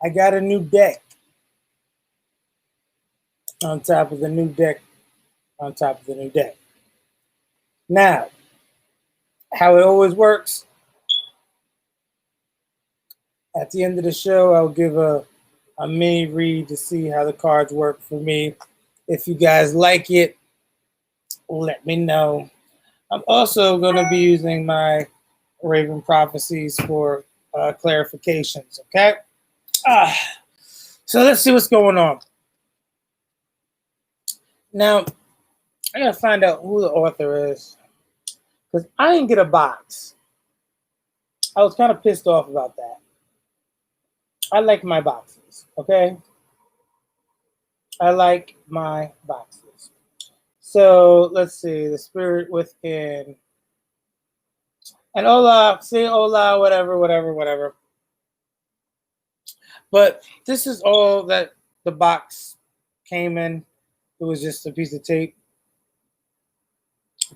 I got a new deck on top of the new deck on top of the new deck. Now, how it always works, at the end of the show, I'll give a mini read to see how the cards work for me. If you guys like it, let me know. I'm also going to be using my Reaven prophecies for clarifications, okay? So let's see what's going on. Now, I got to find out who the author is because I didn't get a box. I was kind of pissed off about that. I like my boxes, okay? I like my boxes. So let's see, the spirit within. And hola, say hola, whatever. But this is all that the box came in. It was just a piece of tape.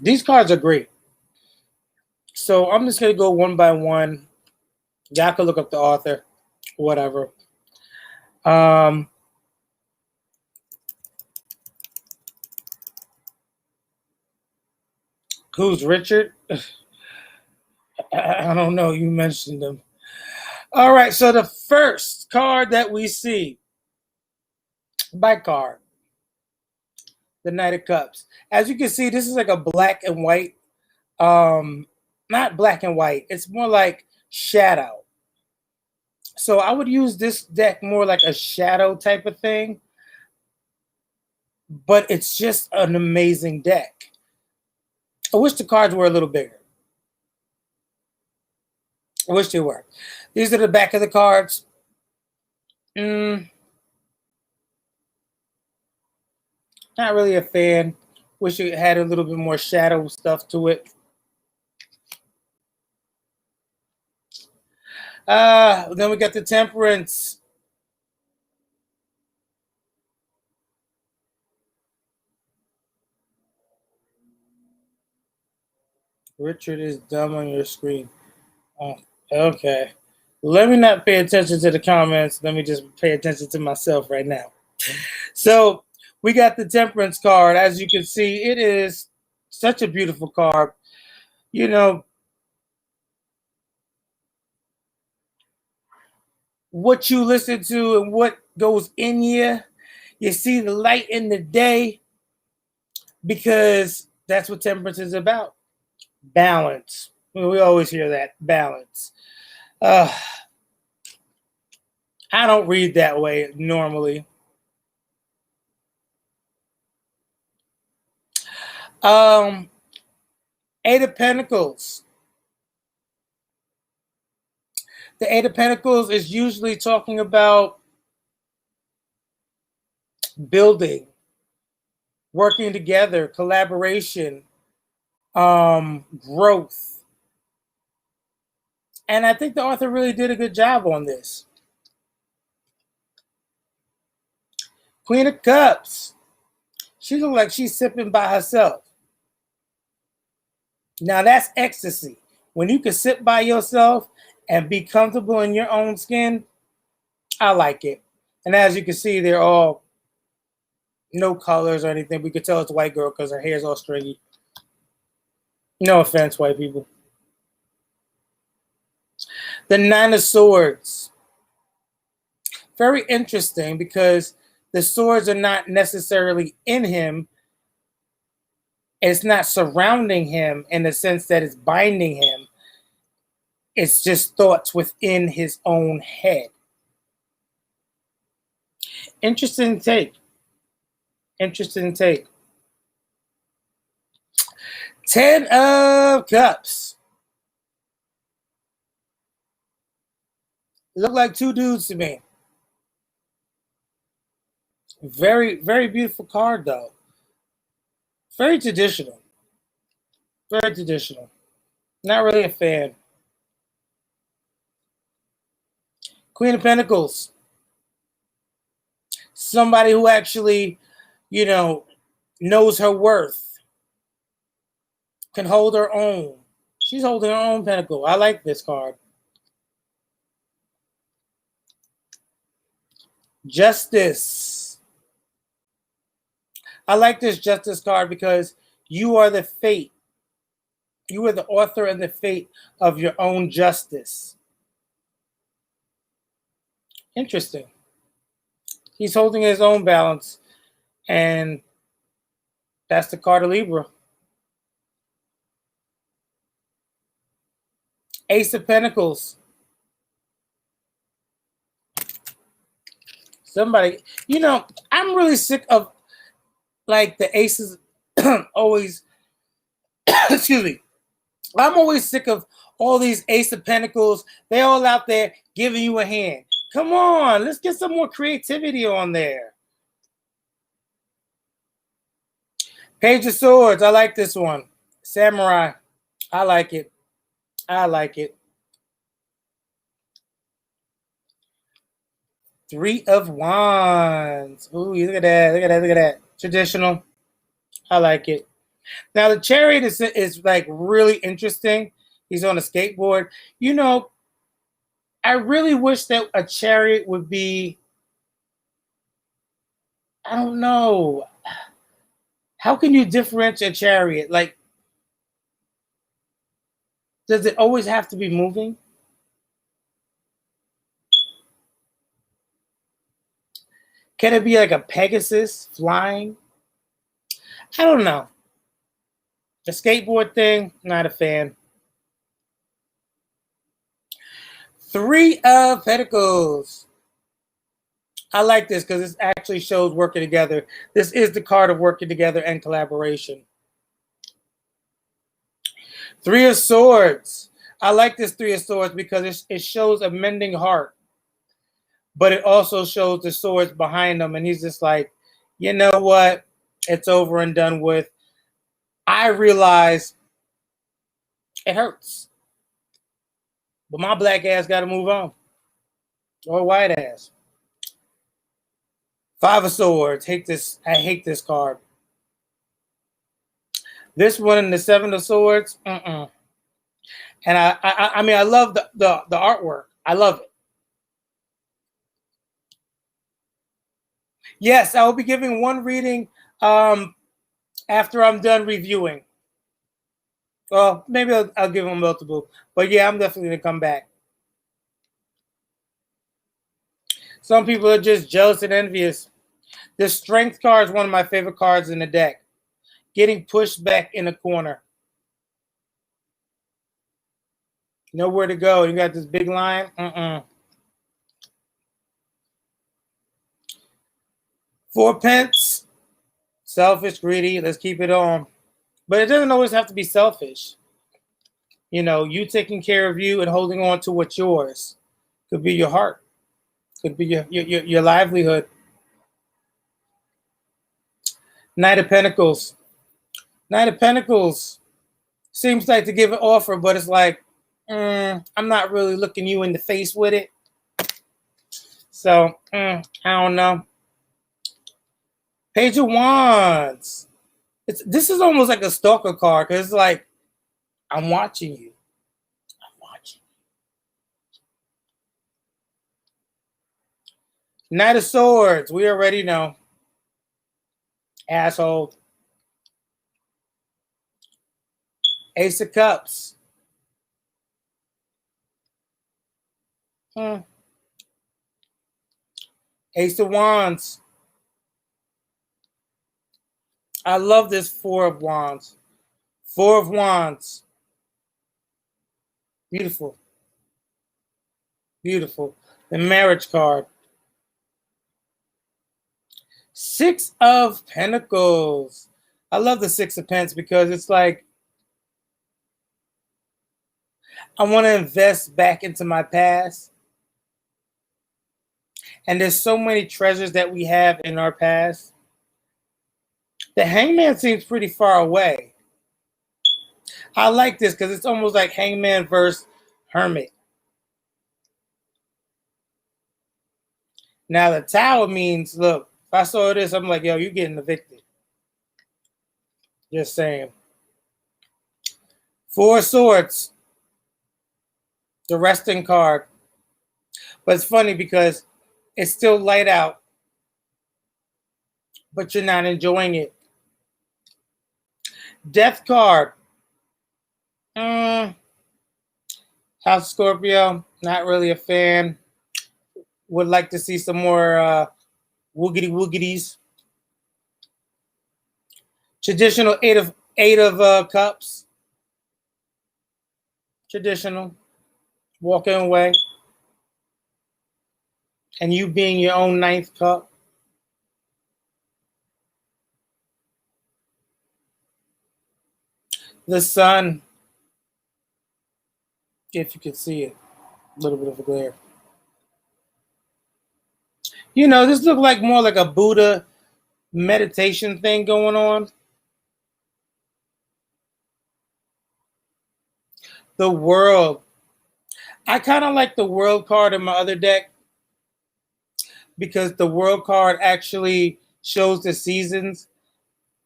These cards are great. So I'm just going to go one by one. Y'all can look up the author, whatever. Who's Richard? I don't know. You mentioned him. All right. So the first card that we see, by card, the Knight of Cups. As you can see, this is like a black and white. Not black and white. It's more like shadow. So I would use this deck more like a shadow type of thing. But it's just an amazing deck. I wish the cards were a little bigger. I wish they were. These are the back of the cards. Not really a fan. Wish it had a little bit more shadow stuff to it. Then we got the Temperance. Richard is dumb on your screen. Oh, okay. Let me not pay attention to the comments. Let me just pay attention to myself right now. So we got the Temperance card. As you can see, it is such a beautiful card. You know, what you listen to and what goes in you see the light in the day, because that's what Temperance is about. Balance. We always hear that, balance. I don't read that way normally. Eight of Pentacles. The Eight of Pentacles is usually talking about building, working together, collaboration, growth. And I think the author really did a good job on this. Queen of Cups. She looks like she's sipping by herself. Now that's ecstasy. When you can sit by yourself and be comfortable in your own skin, I like it. And as you can see, they're all no colors or anything. We could tell it's a white girl because her hair's all stringy. No offense, white people. The Nine of Swords. Very interesting because the swords are not necessarily in him. It's not surrounding him in the sense that it's binding him. It's just thoughts within his own head. Interesting take. Interesting take. 10 of Cups. Look like two dudes to me. Very, very beautiful card, though. Very traditional. Very traditional. Not really a fan. Queen of Pentacles. Somebody who actually, knows her worth. Can hold her own. She's holding her own pentacle. I like this card. Justice. I like this Justice card because you are the fate. You are the author and the fate of your own justice. Interesting. He's holding his own balance, and that's the card of Libra. Ace of Pentacles. Somebody, I'm really sick of like the aces always, excuse me. I'm always sick of all these Ace of Pentacles. They all out there giving you a hand. Come on, let's get some more creativity on there. Page of Swords. I like this one. Samurai. I like it. I like it. Three of Wands. Ooh, look at that. Look at that. Look at that. Traditional. I like it. Now, the Chariot is like really interesting. He's on a skateboard. I really wish that a chariot would be, I don't know. How can you differentiate a chariot? Like, does it always have to be moving? Can it be like a Pegasus flying? I don't know. The skateboard thing, not a fan. Three of Pentacles. I like this because this actually shows working together. This is the card of working together and collaboration. Three of Swords. I like this Three of Swords because it shows a mending heart. But it also shows the swords behind him. And he's just like, you know what? It's over and done with. I realize it hurts. But my black ass got to move on. Or white ass. Five of Swords. I hate this card. This one in the Seven of Swords. And I mean, I love the artwork. I love it. Yes, I will be giving one reading after I'm done reviewing. Well, maybe I'll give them multiple. But yeah, I'm definitely going to come back. Some people are just jealous and envious. The Strength card is one of my favorite cards in the deck. Getting pushed back in a corner. Nowhere to go. You got this big line. Four pence. Selfish, greedy. Let's keep it on. But it doesn't always have to be selfish. You taking care of you and holding on to what's yours. Could be your heart. Could be your livelihood. Knight of Pentacles. Knight of Pentacles seems like to give an offer, but it's like, I'm not really looking you in the face with it. So, I don't know. Page of Wands. This is almost like a stalker card because it's like, I'm watching you. I'm watching you. Knight of Swords. We already know. Asshole. Ace of Cups. Ace of Wands. I love this Four of Wands. Four of Wands. Beautiful. Beautiful. The Marriage card. Six of Pentacles. I love the Six of Pentacles because it's like, I want to invest back into my past. And there's so many treasures that we have in our past. The Hangman seems pretty far away. I like this because it's almost like Hangman versus Hermit. Now the Tower means, look, if I saw this, I'm like, yo, you're getting evicted. Just saying. Four of Swords. The resting card. But it's funny because it's still light out but you're not enjoying it. Death card. House Scorpio, not really a fan. Would like to see some more woogity woogities. Traditional eight of cups. Traditional. Walking away. And you being your own ninth cup. The sun. If you could see it. A little bit of a glare. You know, this looked like more like a Buddha meditation thing going on. The world. I kind of like the world card in my other deck because the world card actually shows the seasons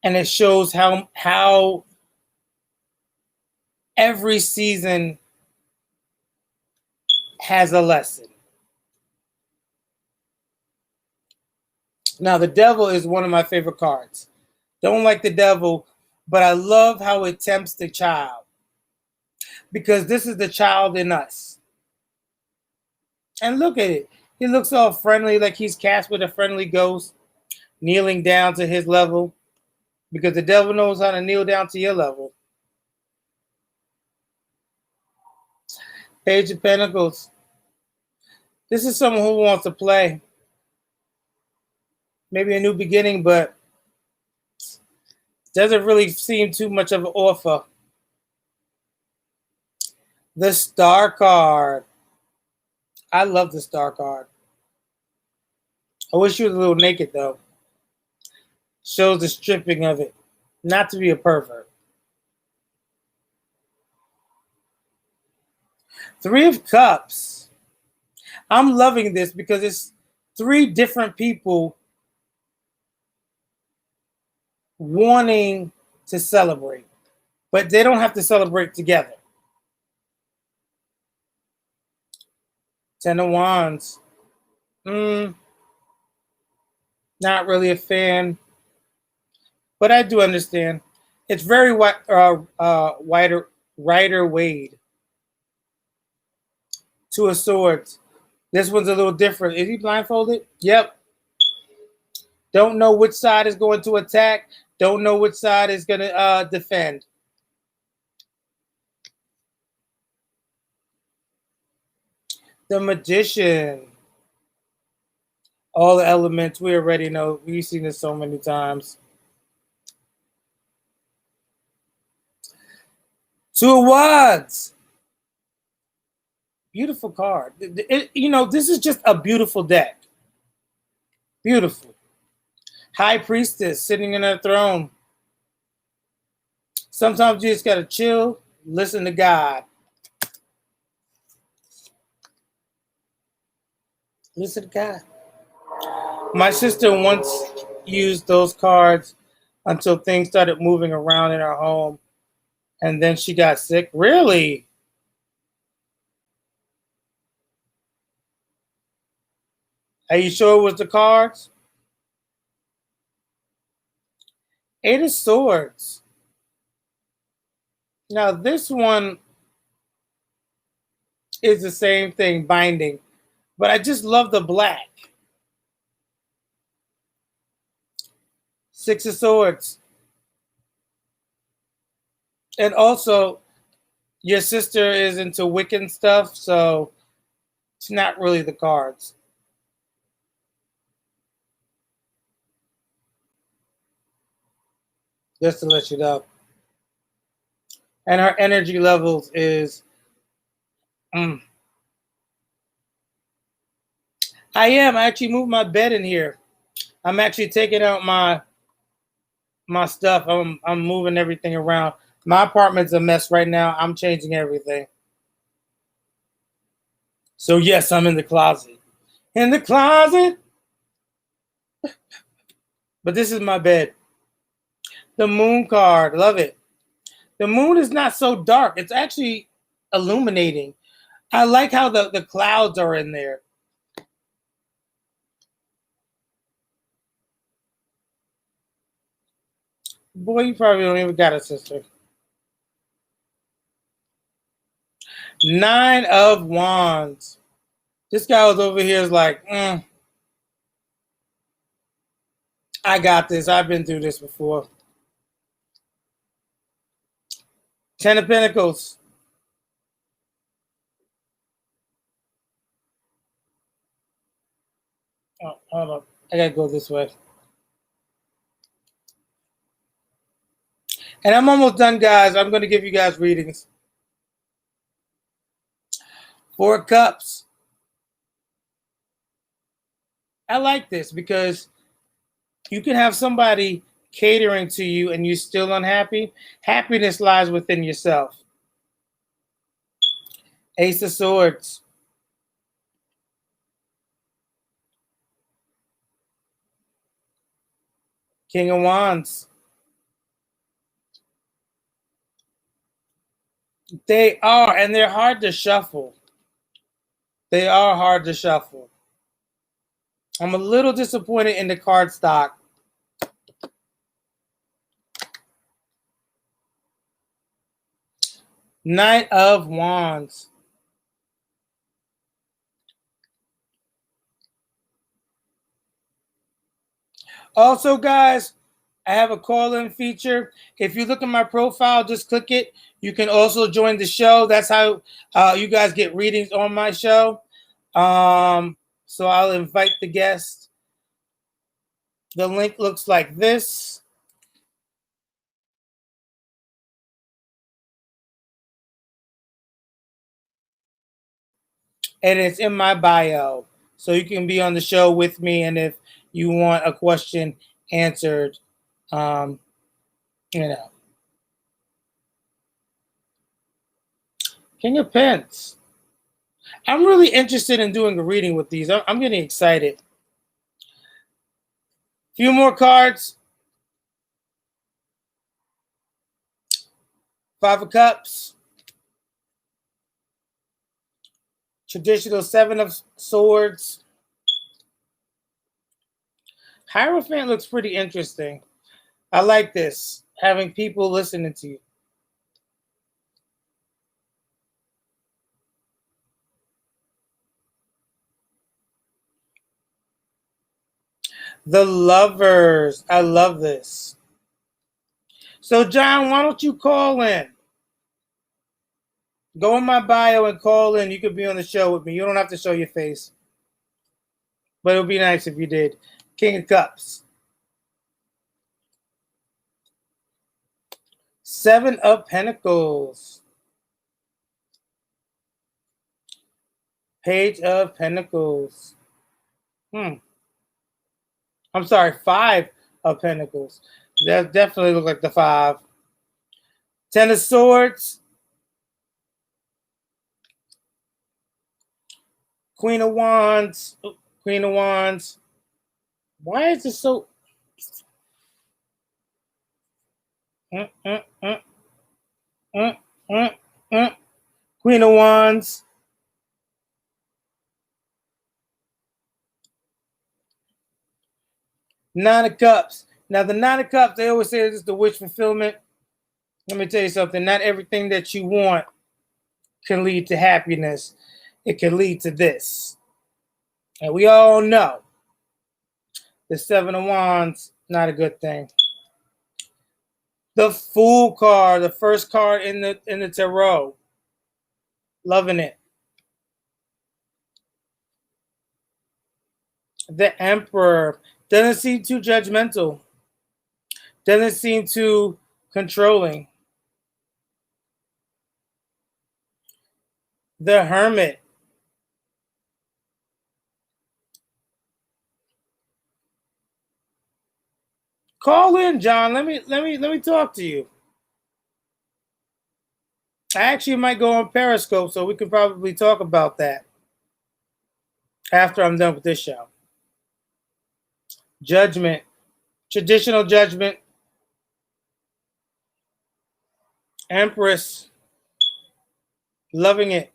and it shows how every season has a lesson. Now, the devil is one of my favorite cards. Don't like the devil, but I love how it tempts the child because this is the child in us. And look at it. He looks all friendly, like he's cast with a friendly ghost, kneeling down to his level because the devil knows how to kneel down to your level. Page of Pentacles. This is someone who wants to play. Maybe a new beginning, but doesn't really seem too much of an offer. The Star card. I love the Star card. I wish she was a little naked, though. Shows the stripping of it. Not to be a pervert. Three of Cups. I'm loving this because it's three different people wanting to celebrate, but they don't have to celebrate together. Ten of Wands. Not really a fan, but I do understand. It's very Rider-Waite. Two of Swords. This one's a little different. Is he blindfolded? Yep. Don't know which side is going to attack. Don't know which side is going to defend. The Magician. All the elements. We already know. We've seen this so many times. Two of Wands. Beautiful card. You know, this is just a beautiful deck. Beautiful. High Priestess sitting in her throne. Sometimes you just got to chill, listen to God. Listen to God. My sister once used those cards until things started moving around in her home. And then she got sick. Really? Are you sure it was the cards? Eight of Swords. Now, this one is the same thing, binding. But I just love the black. Six of Swords. And also, your sister is into Wiccan stuff, so it's not really the cards. Just to let you know. And her energy levels is... I actually moved my bed in here. I'm actually taking out my stuff. I'm moving everything around. My apartment's a mess right now. I'm changing everything. So yes, I'm in the closet. In the closet. But this is my bed. The Moon card. Love it. The moon is not so dark. It's actually illuminating. I like how the clouds are in there. Boy, you probably don't even got a sister. 9 of Wands. This guy was over here is like, I got this. I've been through this before. 10 of Pentacles. Oh, hold up. I gotta go this way. And I'm almost done, guys. I'm going to give you guys readings. 4 Cups. I like this because you can have somebody catering to you and you're still unhappy. Happiness lies within yourself. Ace of Swords. King of Wands. They are, and they're hard to shuffle. They are hard to shuffle. I'm a little disappointed in the card stock. Knight of Wands. Also, guys, I have a call-in feature. If you look at my profile, just click it. You can also join the show. That's how you guys get readings on my show. So I'll invite the guest. The link looks like this. And it's in my bio. So you can be on the show with me. And if you want a question answered, you know. King of Pence. I'm really interested in doing a reading with these. I'm getting excited. Few more cards. 5 of Cups. Traditional 7 of Swords. Hierophant looks pretty interesting. I like this, having people listening to you. The Lovers. I love this. So, John, why don't you call in? Go in my bio and call in. You could be on the show with me. You don't have to show your face. But it would be nice if you did. King of Cups. 7 of Pentacles. Page of Pentacles. I'm sorry, 5 of Pentacles. That definitely look like the 5. 10 of Swords. Queen of Wands. Queen of Wands. Why is it so... Queen of Wands. Nine of Cups. Now, the 9 of Cups, they always say this is the wish fulfillment. Let me tell you something. Not everything that you want can lead to happiness. It can lead to this. And we all know the 7 of Wands, not a good thing. The Fool card, the first card in the tarot. Loving it. The Emperor doesn't seem too judgmental. Doesn't seem too controlling. The Hermit. Call in, John. Let me talk to you. I actually might go on Periscope, so we could probably talk about that after I'm done with this show. Judgment. Traditional Judgment. Empress. Loving it.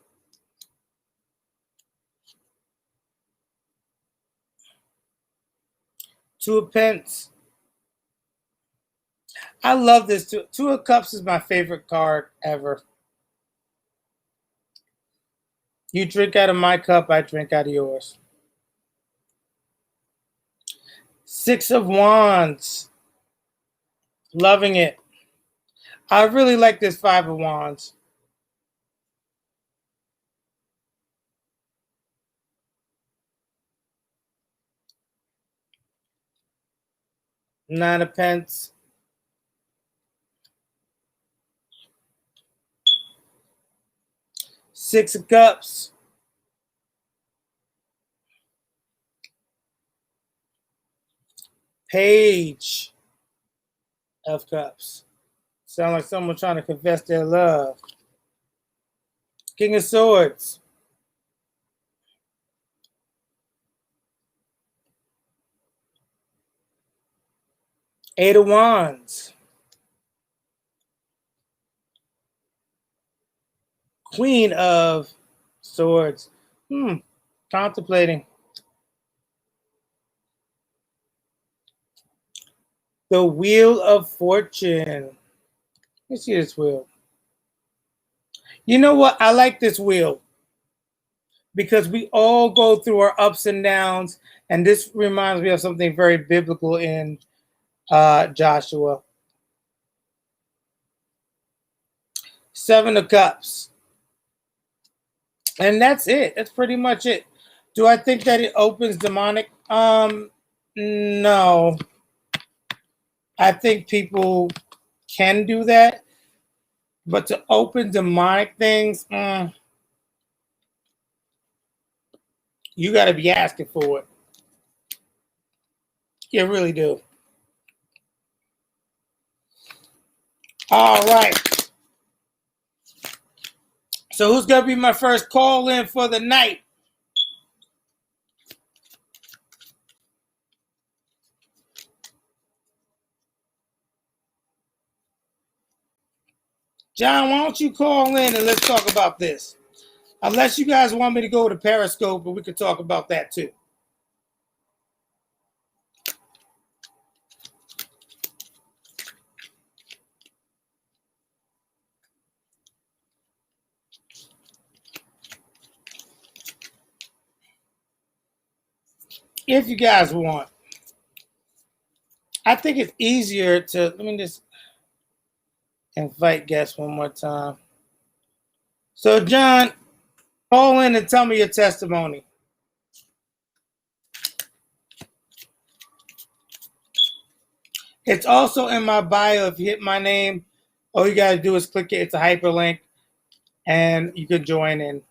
Two of Pence. I love this too. Two of Cups is my favorite card ever. You drink out of my cup, I drink out of yours. Six of Wands. Loving it. I really like this Five of Wands. Nine of Pence. Six of Cups. Page of Cups. Sound like someone trying to confess their love. King of Swords. Eight of Wands. Queen of Swords. Contemplating. The Wheel of Fortune. Let's see this wheel. You know what? I like this wheel because we all go through our ups and downs, and this reminds me of something very biblical in Joshua. Seven of Cups. And that's it. That's pretty much it. Do I think that it opens demonic? No. I think people can do that. But to open demonic things, you got to be asking for it. You really do. All right. So who's going to be my first call in for the night? John, why don't you call in and let's talk about this? Unless you guys want me to go to Periscope, but we could talk about that too. If you guys want. I think it's easier to, let me just invite guests one more time. So, John, call in and tell me your testimony. It's also in my bio. If you hit my name, all you got to do is click it. It's a hyperlink, and you can join in.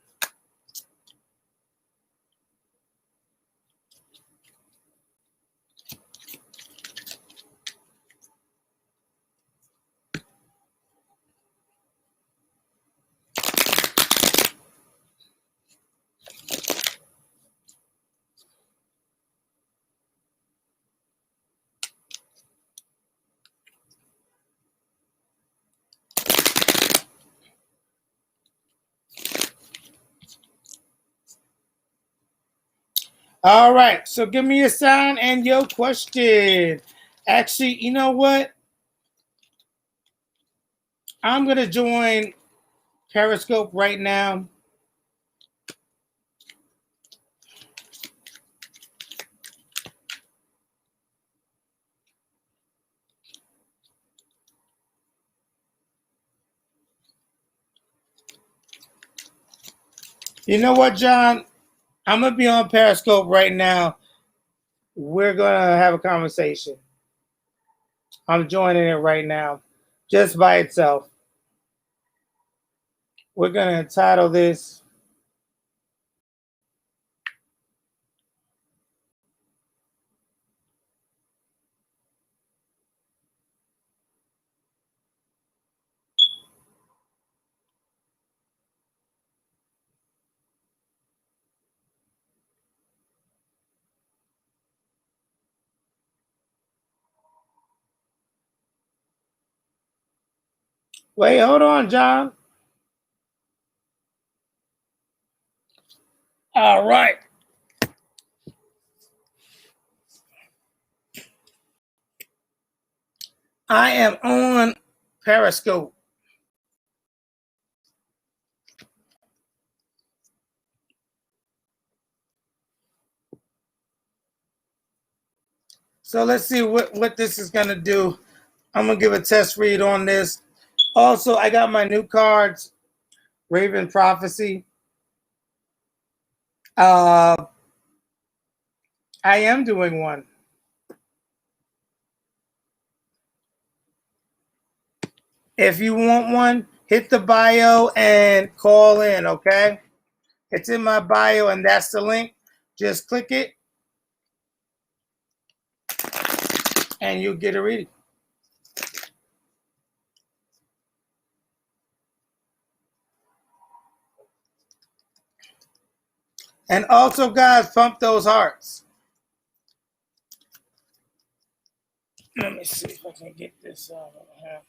All right, so give me a sign and your question. Actually, you know what? I'm going to join Periscope right now. You know what, John? I'm going to be on Periscope right now. We're going to have a conversation. I'm joining it right now, just by itself. We're going to title this Wait, hold on, John. All right. I am on Periscope. So let's see what this is going to do. I'm going to give a test read on this. Also, I got my new cards, Raven Prophecy. I am doing one. If you want one, hit the bio and call in, okay? It's in my bio, and that's the link. Just click it, and you'll get a reading. And also, guys, pump those hearts. Let me see if I can get this out of here.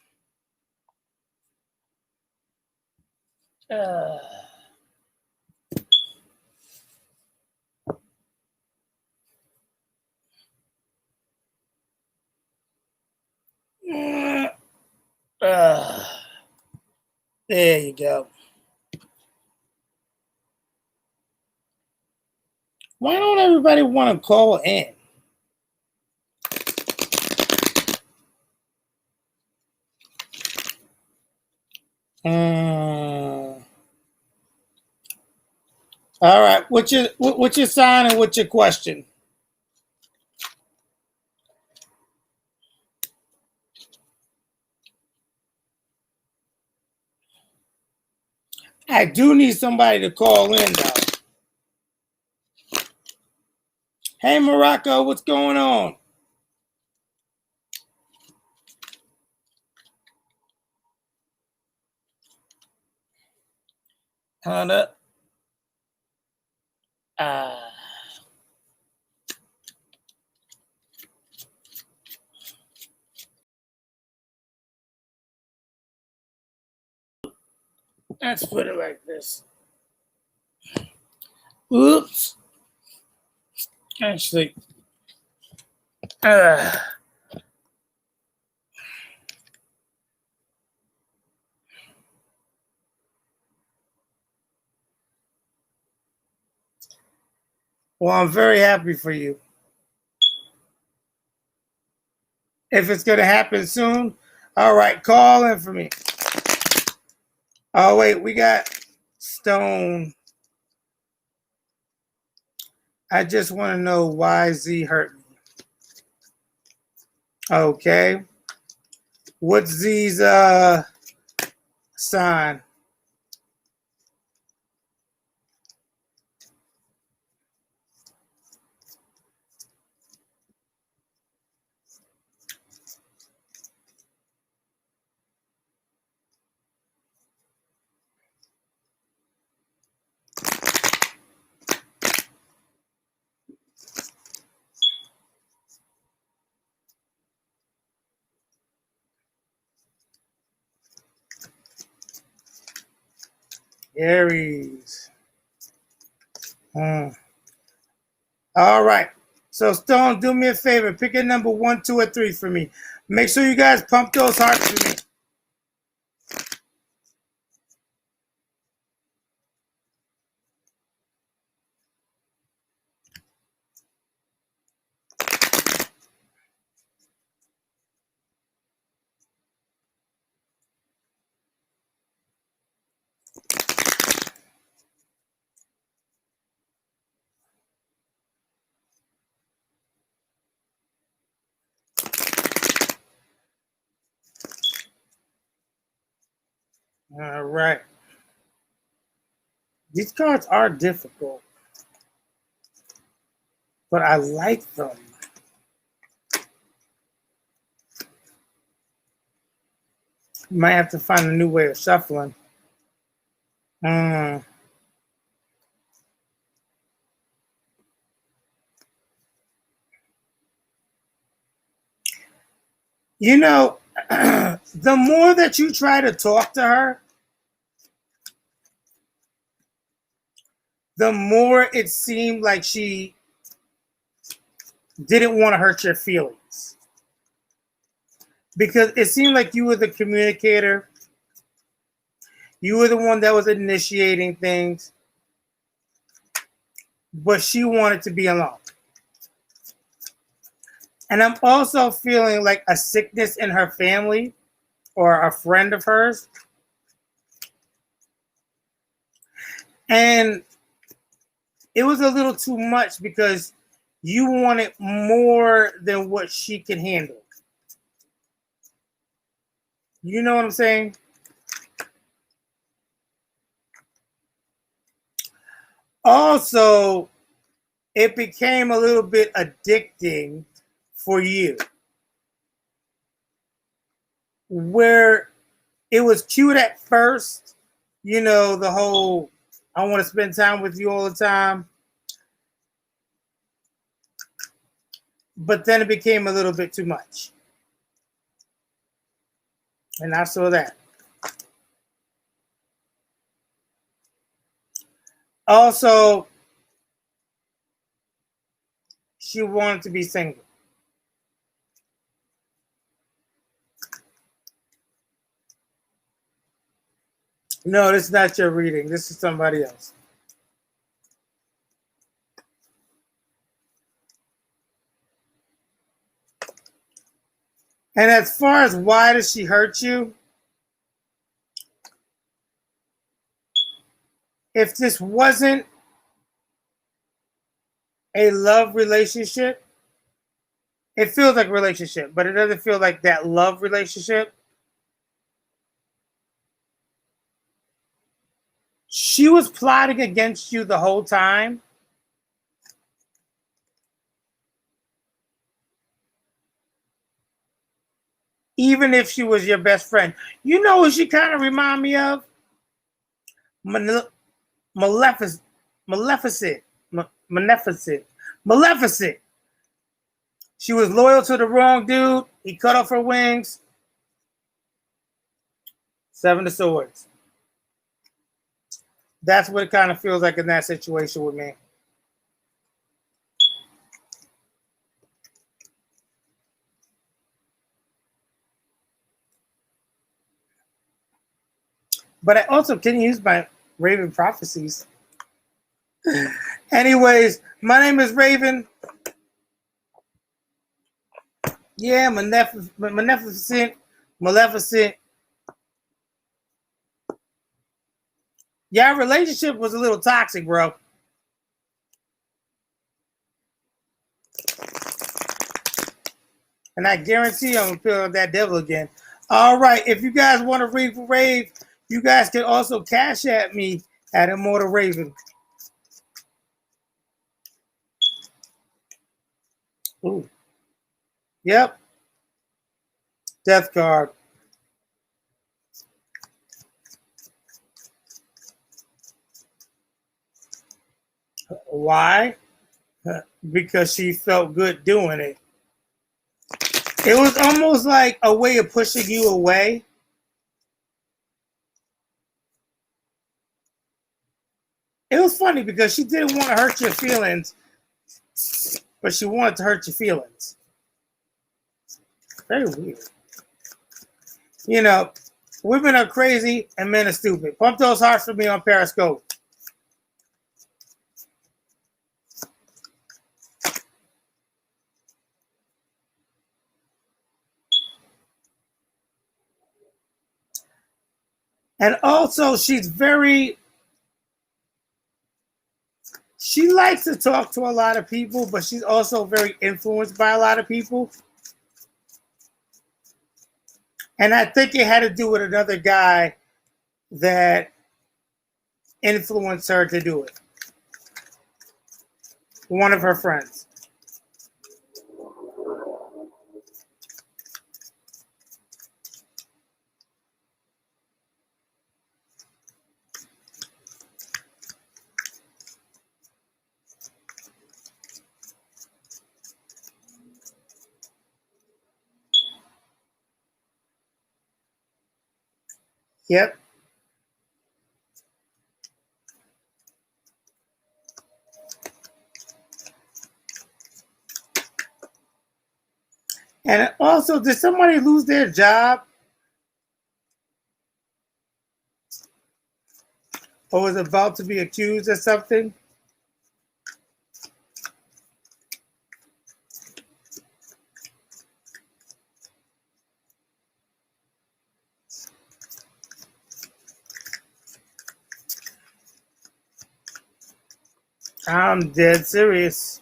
There you go. Why don't everybody want to call in? All right. What's your sign and what's your question? I do need somebody to call in, though. Hey, Morocco, what's going on? Hold up. Let's put it like this. Oops. Actually, well, I'm very happy for you. If it's going to happen soon, all right, call in for me. Oh, wait, we got Stone. I just want to know why Z hurt me. Okay. What's Z's sign? Aries. All right. So, Stone, do me a favor. Pick a number 1, 2, or 3 for me. Make sure you guys pump those hearts for me. All right. These cards are difficult, but I like them. Might have to find a new way of shuffling. You know, the more that you try to talk to her, the more it seemed like she didn't want to hurt your feelings. because it seemed like you were the communicator. You were the one that was initiating things, but she wanted to be alone. And I'm also feeling like a sickness in her family or a friend of hers. And it was a little too much because you wanted more than what she could handle. You know what I'm saying? Also, it became a little bit addicting for you, where it was cute at first, you know, the whole I want to spend time with you all the time. But then it became a little bit too much. And I saw that. Also, she wanted to be single. No, this is not your reading. This is somebody else. And as far as why does she hurt you, if this wasn't a love relationship, it feels like a relationship, but it doesn't feel like that love relationship. She was plotting against you the whole time. Even if she was your best friend. You know what she kind of remind me of? Maleficent. Maleficent. Maleficent. Maleficent. She was loyal to the wrong dude. He cut off her wings. Seven of Swords. That's what it kind of feels like in that situation with me. But I also can use my Raven prophecies. Anyways, my name is Raven. Yeah, Maleficent. Maleficent. Yeah, our relationship was a little toxic, bro. And I guarantee I'm appealing that devil again. All right, if you guys want to read for Rave, you guys can also cash at me at Immortal Raven. Ooh. Yep. Death card. Why? Because she felt good doing it. It was almost like a way of pushing you away. It was funny because she didn't want to hurt your feelings, but she wanted to hurt your feelings. Very weird. You know, women are crazy and men are stupid. Pump those hearts for me on Periscope. And also, she likes to talk to a lot of people, but she's also very influenced by a lot of people. And I think it had to do with another guy that influenced her to do it. One of her friends. Yep. And also, did somebody lose their job or was about to be accused of something? I'm dead serious.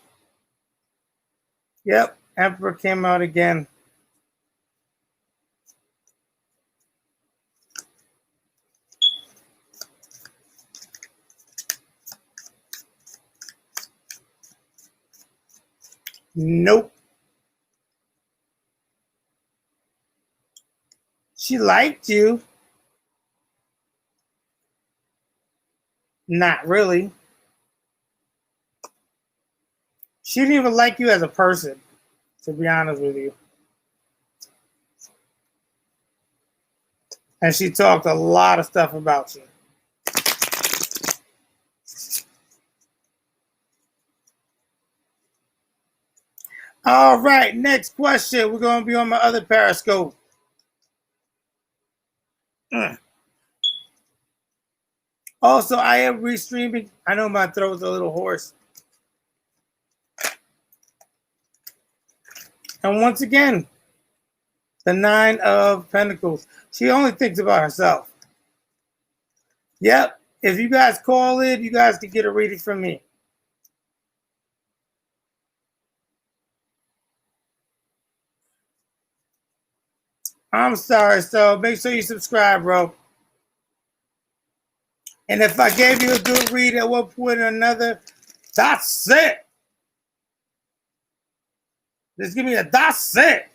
Yep, Emperor came out again. Nope. She liked you. Not really. She didn't even like you as a person, to be honest with you. And she talked a lot of stuff about you. All right, next question. We're going to be on my other Periscope. Also, I am restreaming. I know my throat's a little hoarse. And once again, the Nine of Pentacles. She only thinks about herself. Yep. If you guys call in, you guys can get a reading from me. I'm sorry, so make sure you subscribe, bro. And if I gave you a good read at one point or another, that's it. Just give me a that's it.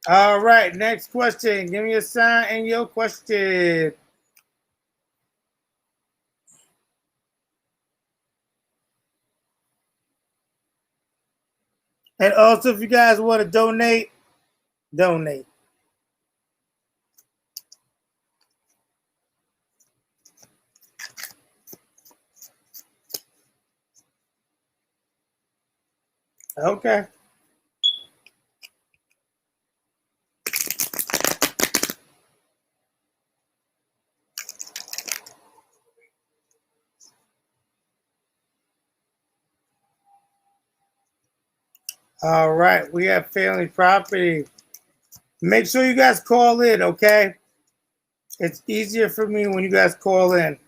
All right, next question. Give me a sign and your question. And also, if you guys want to donate, donate. Okay. All right, we have family property. Make sure you guys call in, okay? It's easier for me when you guys call in.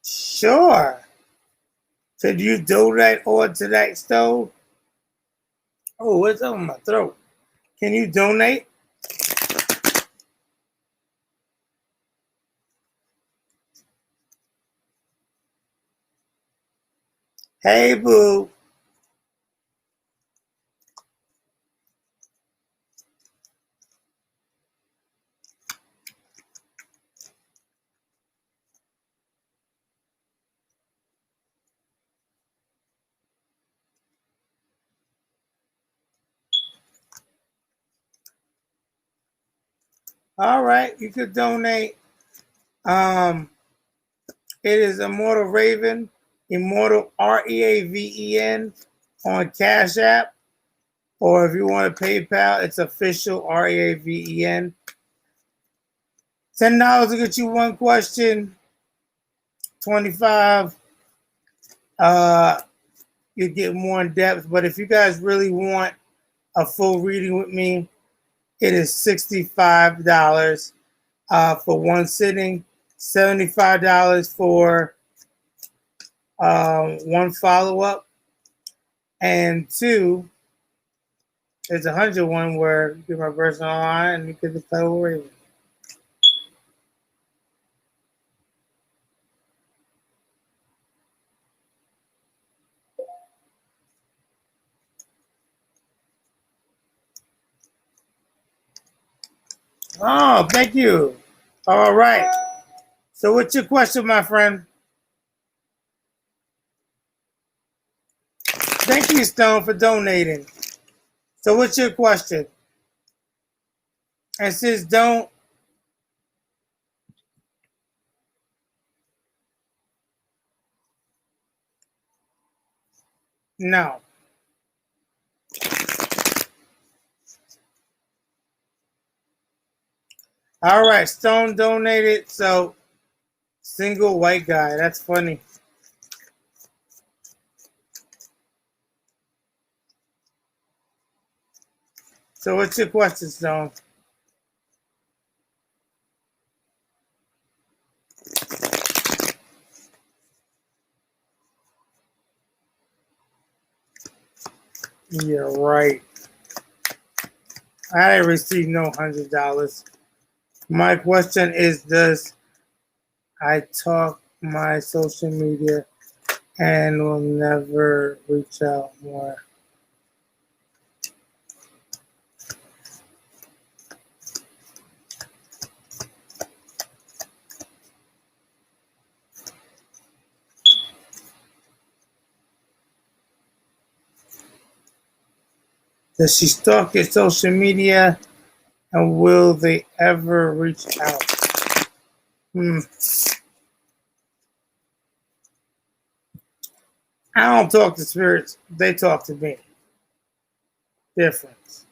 Sure. Could you donate on tonight's stove? Oh, what's up in my throat? Can you donate? Hey, boo. All right, you could donate. It is Immortal Raven, Immortal REAVEN on Cash App. Or if you want to PayPal, it's official REAVEN. $10 to get you one question. 25. You get more in depth. But if you guys really want a full reading with me, it is $65 for one sitting, $75 for one follow-up, and two, there's a 101 where you get my personal line and you get the title Reaven. Oh, thank you. All right. So what's your question, my friend? Thank you, Stone, for donating. So what's your question? And sis, don't. No. All right, Stone donated. So single white guy. That's funny. So what's your question, Stone? You're right. I didn't receive no $100. My question is, does I talk my social media and will never reach out more? Does she stalk your social media and will they ever reach out? I don't talk to spirits. They talk to me. Difference.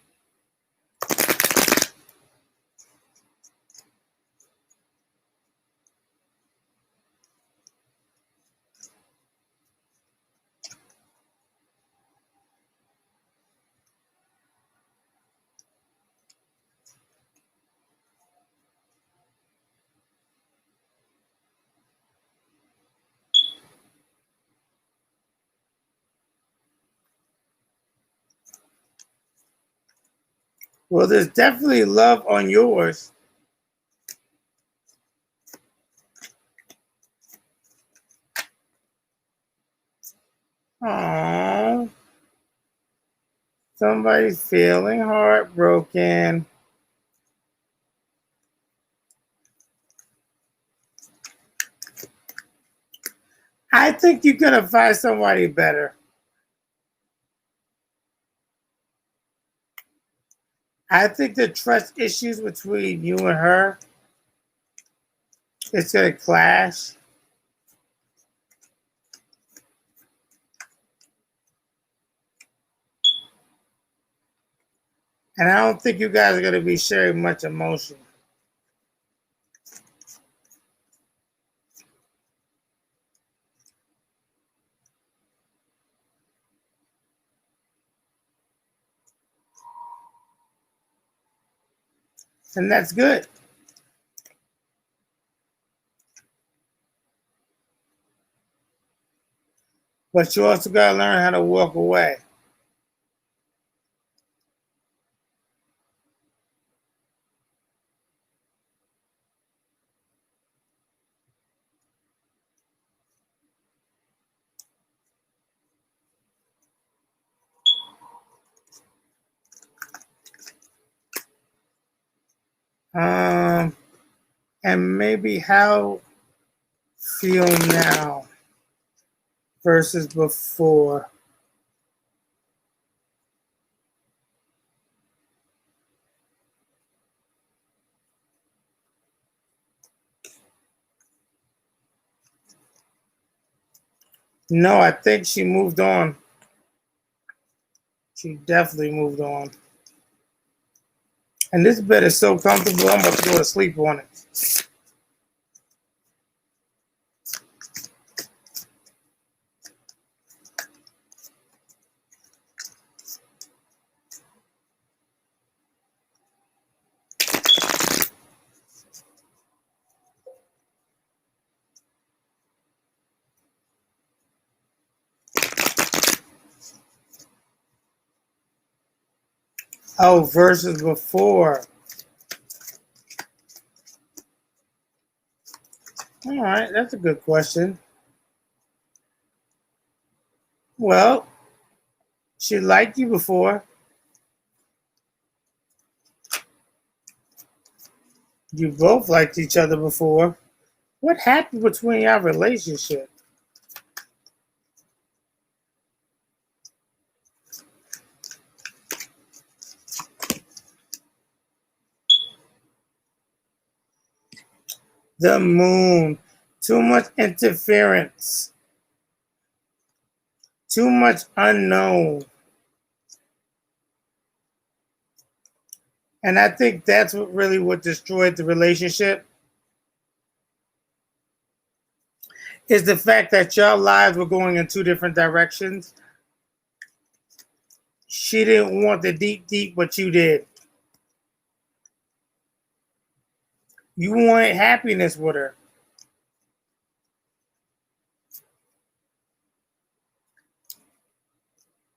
Well, there's definitely love on yours. Aww. Somebody's feeling heartbroken. I think you're going to find somebody better. I think the trust issues between you and her, it's going to clash. And I don't think you guys are going to be sharing much emotion. And that's good. But you also got to learn how to walk away. And maybe how feel now versus before. No, I think she moved on. She definitely moved on. And this bed is so comfortable, I'm about to go to sleep on it. Oh, versus before. All right, that's a good question. Well, she liked you before. You both liked each other before. What happened between your relationship? The moon. Too much interference. Too much unknown. And I think that's what destroyed the relationship is the fact that your lives were going in two different directions. She didn't want the deep, but you did. You wanted happiness with her.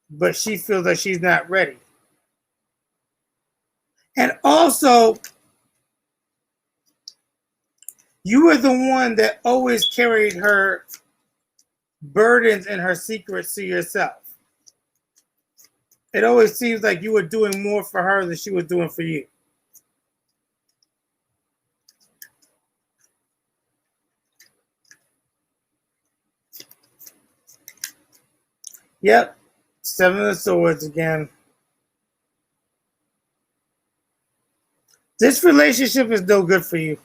But she feels that she's not ready. And also, you were the one that always carried her burdens and her secrets to yourself. It always seems like you were doing more for her than she was doing for you. Yep. Seven of Swords again. This relationship is no good for you.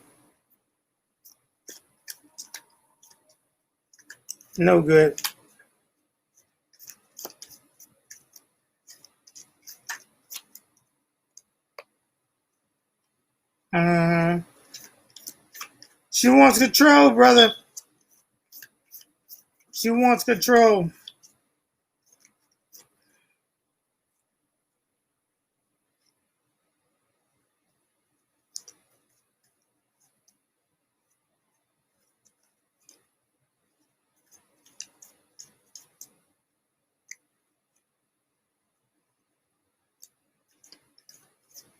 No good. Uh-huh. She wants control, brother. She wants control.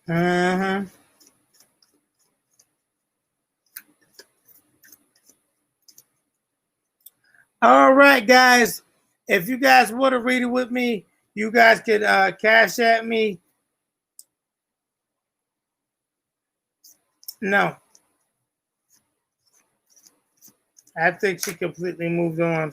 Uh-huh. All right, guys. If you guys want to read it with me, you guys can cash at me. No. I think she completely moved on.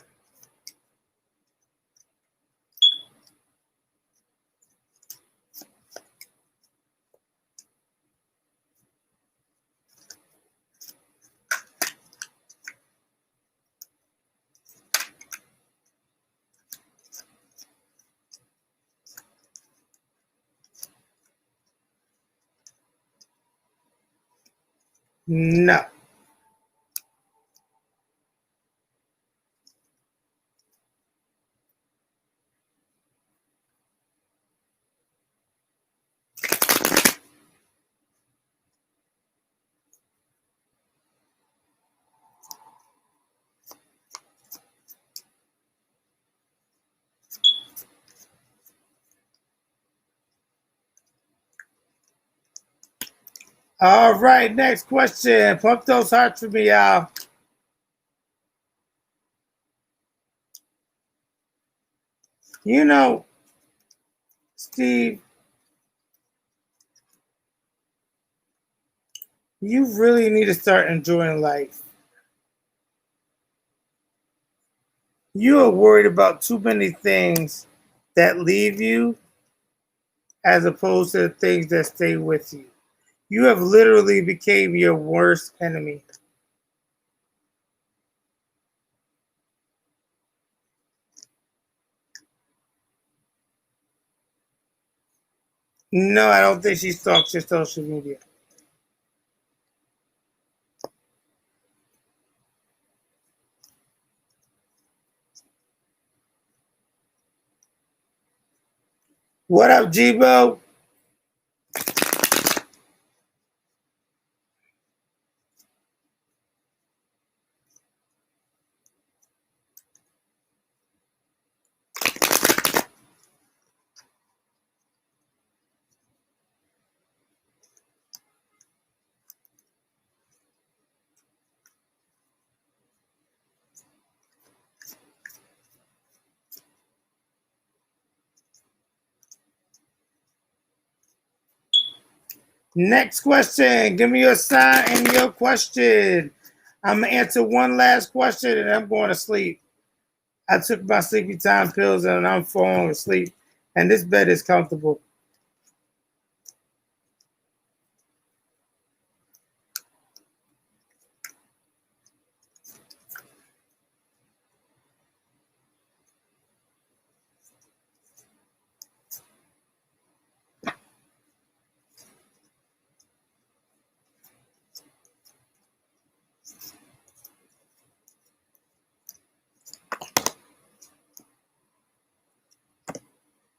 No. All right, next question. Pump those hearts for me, y'all. You know, Steve, you really need to start enjoying life. You are worried about too many things that leave you as opposed to the things that stay with you. You have literally became your worst enemy. No, I don't think she stalks your social media. What up, Jibo? Next question. Give me your sign and your question. I'm going to answer one last question and I'm going to sleep. I took my sleepy time pills and I'm falling asleep. And this bed is comfortable.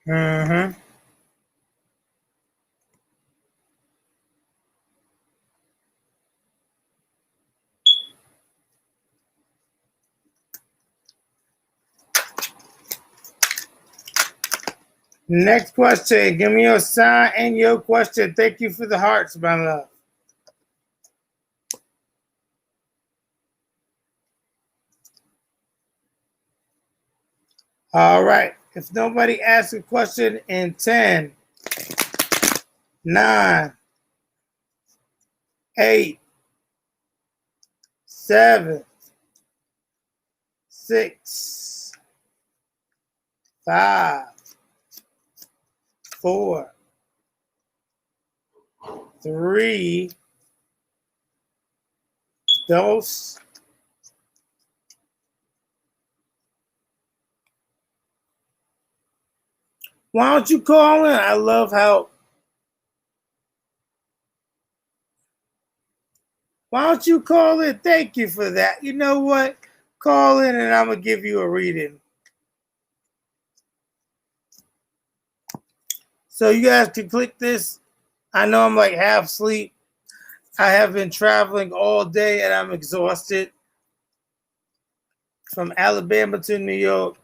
Mm-hmm. Next question. Give me your sign and your question. Thank you for the hearts, my love. All right. If nobody asks a question in 10, 9, 8, 7, 6, 5, 4, 3, 2. Why don't you call in? I love how. Why don't you call in? Thank you for that. You know what? Call in and I'm going to give you a reading. So you guys can click this. I know I'm like half asleep. I have been traveling all day and I'm exhausted from Alabama to New York.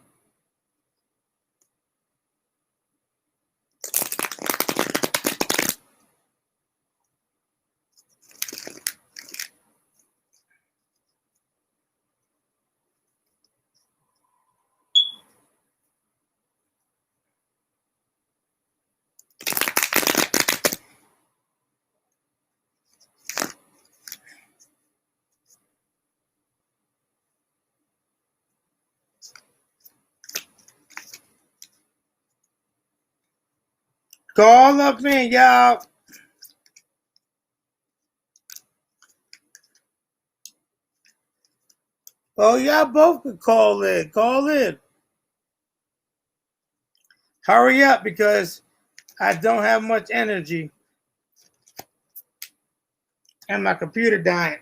Call up in, y'all. Oh, y'all both can call in. Call in. Hurry up because I don't have much energy and my computer dying.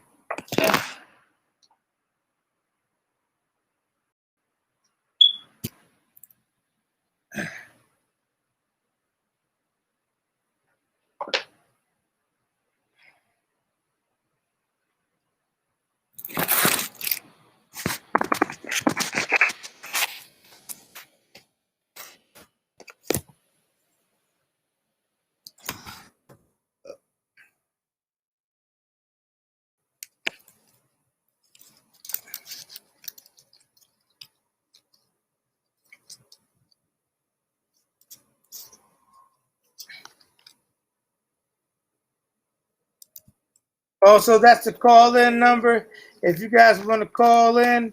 Also, that's the call in number. If you guys want to call in,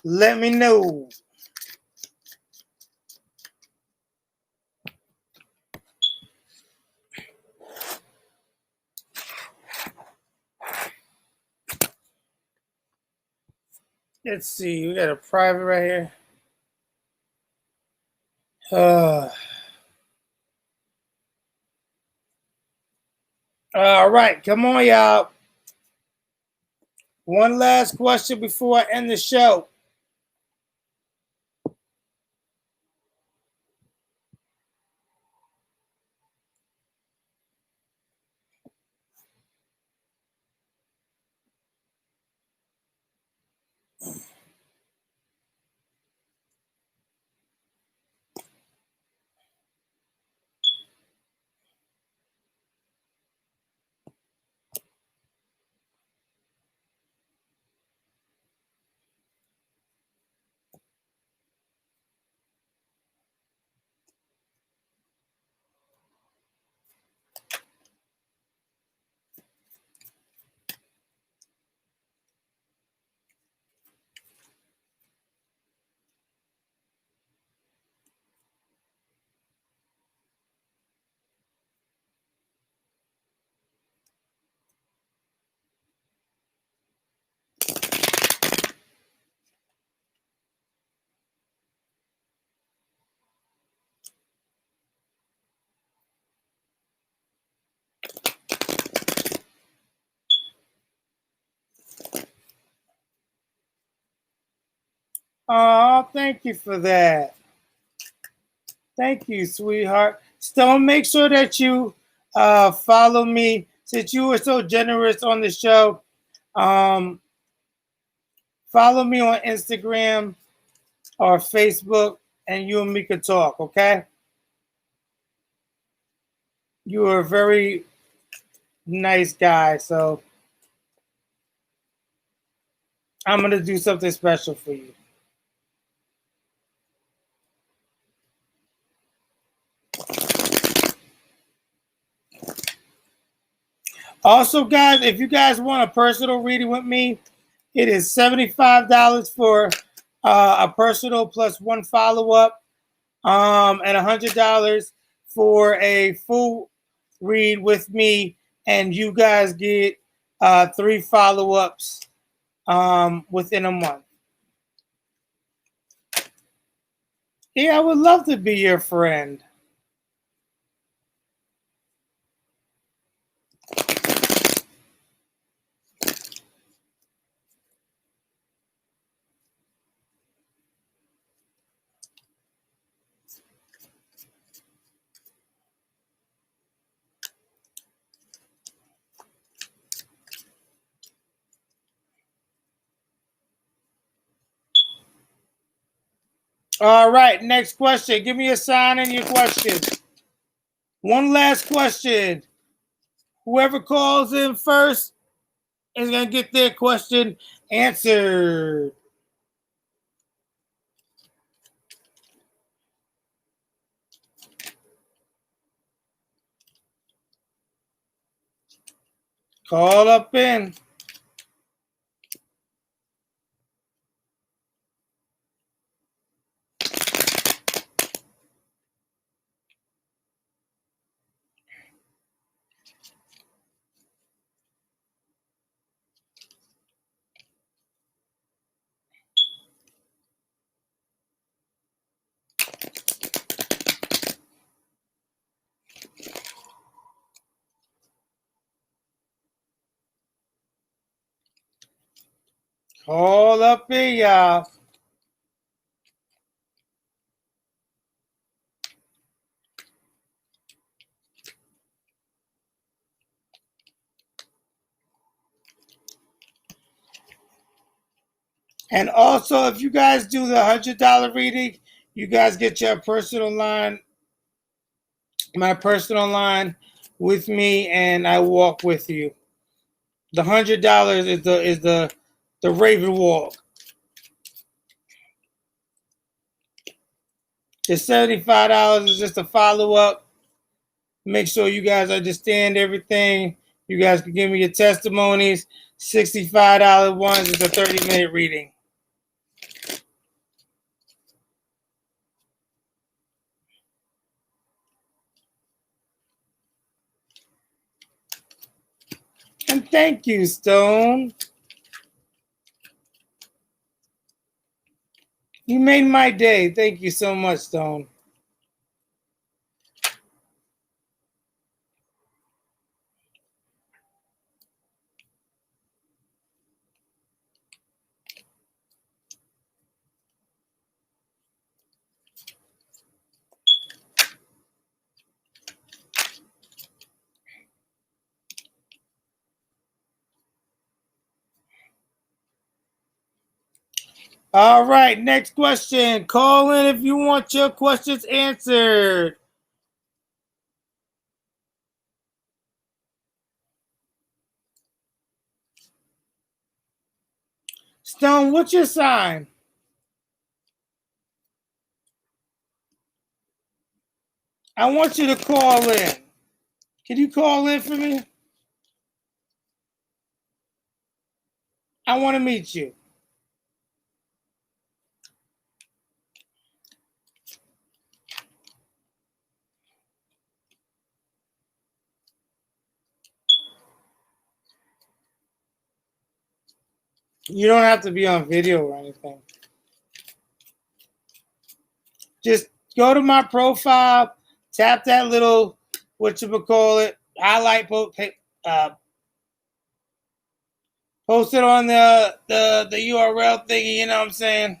let me know. Let's see. We got a private right here. All right. Come on, y'all. One last question before I end the show. Oh, thank you for that. Thank you, sweetheart. Stone, make sure that you follow me. Since you were so generous on the show, um, follow me on Instagram or Facebook, and you and me could talk, okay? You are a very nice guy, so I'm going to do something special for you. Also, guys, if you guys want a personal reading with me, it is $75 for a personal plus one follow-up, and $100 for a full read with me, and you guys get 3 follow-ups within a month. Yeah, I would love to be your friend. All right, next question. Give me a sign in your question. One last question. Whoever calls in first is going to get their question answered. Call up in. Call up in, y'all. And also, if you guys do the $100 reading, you guys get your personal line, my personal line with me, and I walk with you. The $100 is the Raven walk. The $75 is just a follow up. Make sure you guys understand everything. You guys can give me your testimonies. $65 ones is a 30-minute reading. And thank you, Stone. You made my day. Thank you so much, Stone. All right, next question. Call in if you want your questions answered. Stone, what's your sign? I want you to call in. Can you call in for me? I want to meet you. You don't have to be on video or anything. Just go to my profile, tap that little, whatchamacallit, highlight, post it on the URL thingy, you know what I'm saying?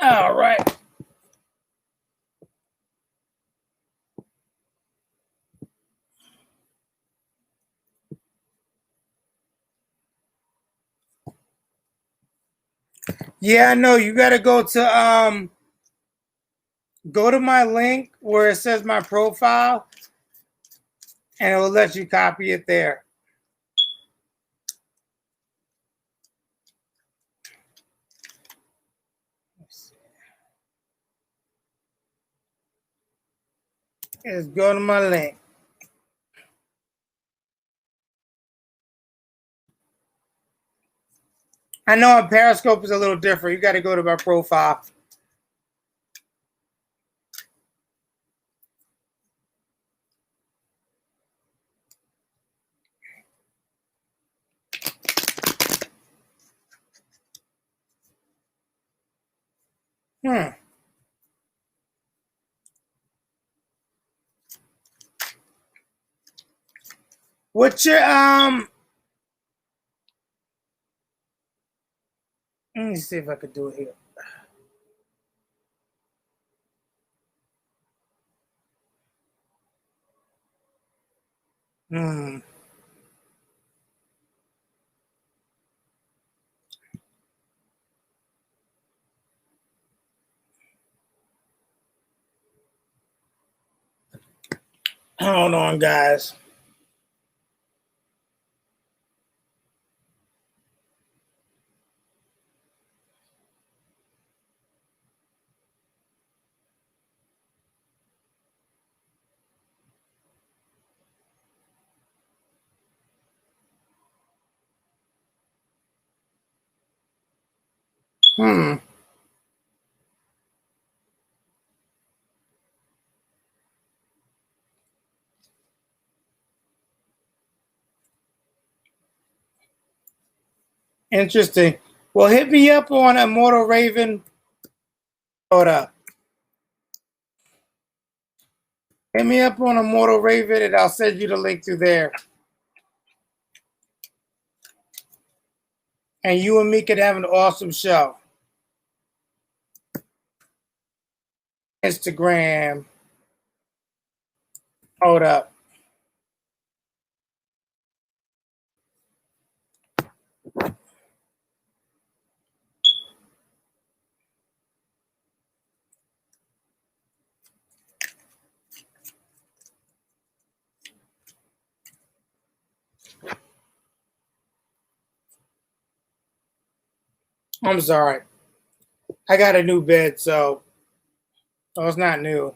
All right. Yeah, I know. You got to go to my link where it says my profile, and it will let you copy it there. Just go to my link. I know on Periscope is a little different. You got to go to my profile. What's your let me see if I could do it here. Hold on, guys. Interesting. Well, hit me up on Immortal Raven. Hold up. Hit me up on Immortal Raven, and I'll send you the link to there. And you and me could have an awesome show. Instagram. Hold up. I'm sorry. I got a new bed, so it's not new.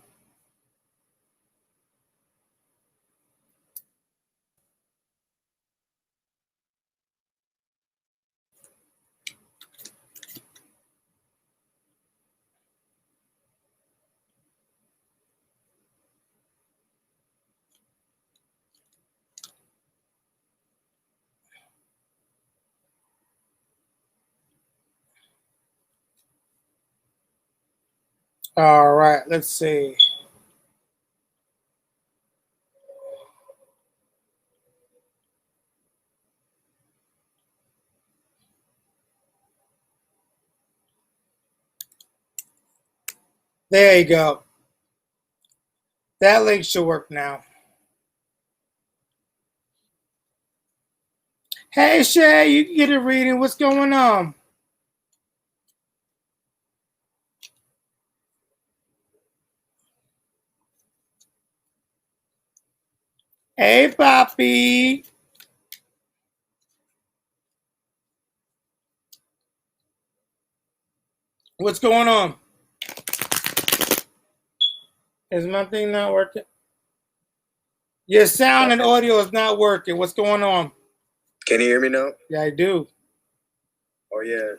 All right, let's see. There you go. That link should work now. Hey, Shay, you can get a reading. What's going on? Hey, Poppy. What's going on? Is my thing not working? Your sound and audio is not working. What's going on? Can you hear me now? Yeah, I do. Oh, yeah.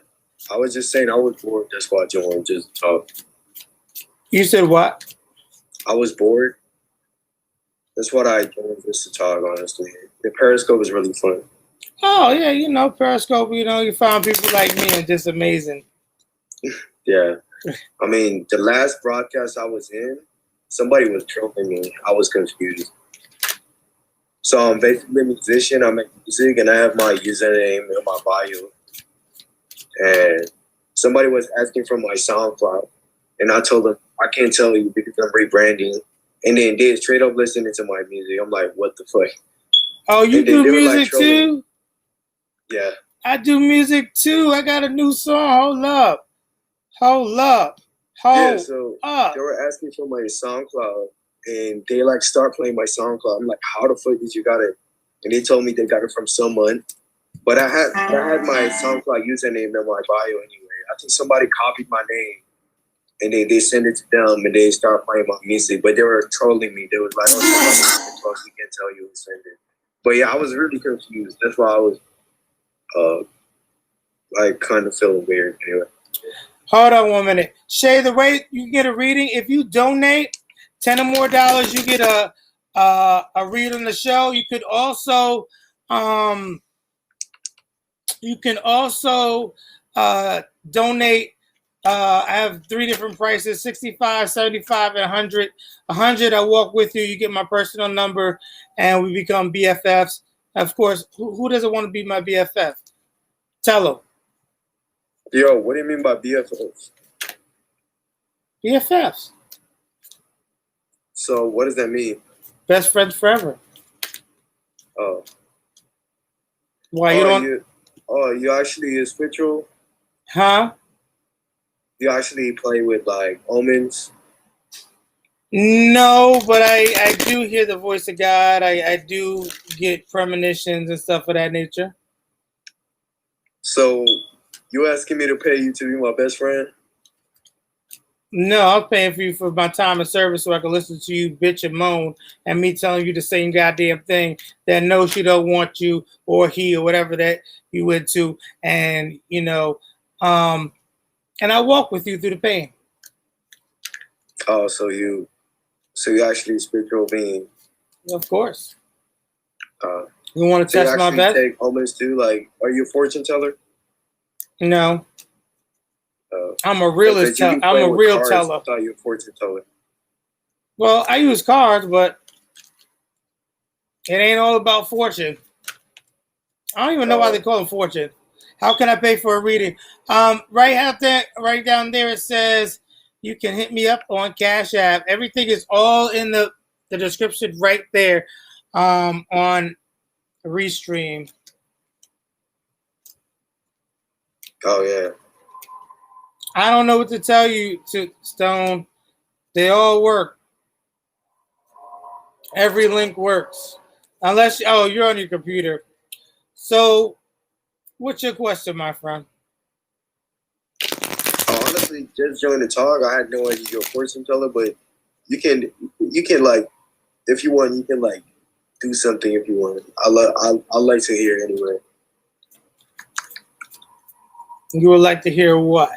I was just saying I was bored. That's why I joined. Just talk. You said what? I was bored. That's what I joined, just to talk, honestly. The Periscope is really fun. Oh, yeah, Periscope, you find people like me and just amazing. Yeah. I mean, the last broadcast I was in, somebody was trolling me. I was confused. So I'm basically a musician. I make music, and I have my username in my bio. And somebody was asking for my SoundCloud, and I told them I can't tell you because I'm rebranding. And then they straight up listening to my music. I'm like, what the fuck? Oh, you do music too? Yeah. I do music too. I got a new song. Hold up. Yeah, so they were asking for my SoundCloud, and they like start playing my SoundCloud. I'm like, how the fuck did you got it? And they told me they got it from someone. But I had my SoundCloud username in my bio anyway. I think somebody copied my name, and they sent it to them, and they started playing my music. But they were trolling me. They was like, "Oh, we can't tell you who sent it." But yeah, I was really confused. That's why I was like kind of feeling weird anyway. Hold on 1 minute. Shay, the way you get a reading, if you donate $10 or more, you get a read on the show. You could also donate. I have 3 different prices: 65, 75, and 100. 100, I walk with you. You get my personal number, and we become BFFs. Of course, who doesn't want to be my BFF? Tell them. Yo, what do you mean by BFFs? BFFs. So what does that mean? Best friends forever. Oh. Why you don't? You actually is spiritual? Huh? You actually play with like omens? No, but I do hear the voice of God. I do get premonitions and stuff of that nature. So you asking me to pay you to be my best friend? No, I'm paying for you for my time and service so I can listen to you bitch and moan and me telling you the same goddamn thing that no, she don't want you or he or whatever that you into. And, you know, and I walk with you through the pain. Oh, so you actually spiritual being? Of course. You want to test my bet? Take omens too? Like, are you a fortune teller? No. I'm a realist teller. I'm a real cards, teller. I thought you were a fortune teller. Well, I use cards, but it ain't all about fortune. I don't even know why they call them fortune. How can I pay for a reading? Right down there, it says you can hit me up on Cash App. Everything is all in the description right there on Restream. Oh, yeah. I don't know what to tell you, Stone. They all work. Every link works. Unless, you're on your computer. So, what's your question, my friend? Honestly, just join the talk. I had no idea you're a fortune teller, but you can like, if you want, you can like do something if you want. I like to hear anyway. You would like to hear what?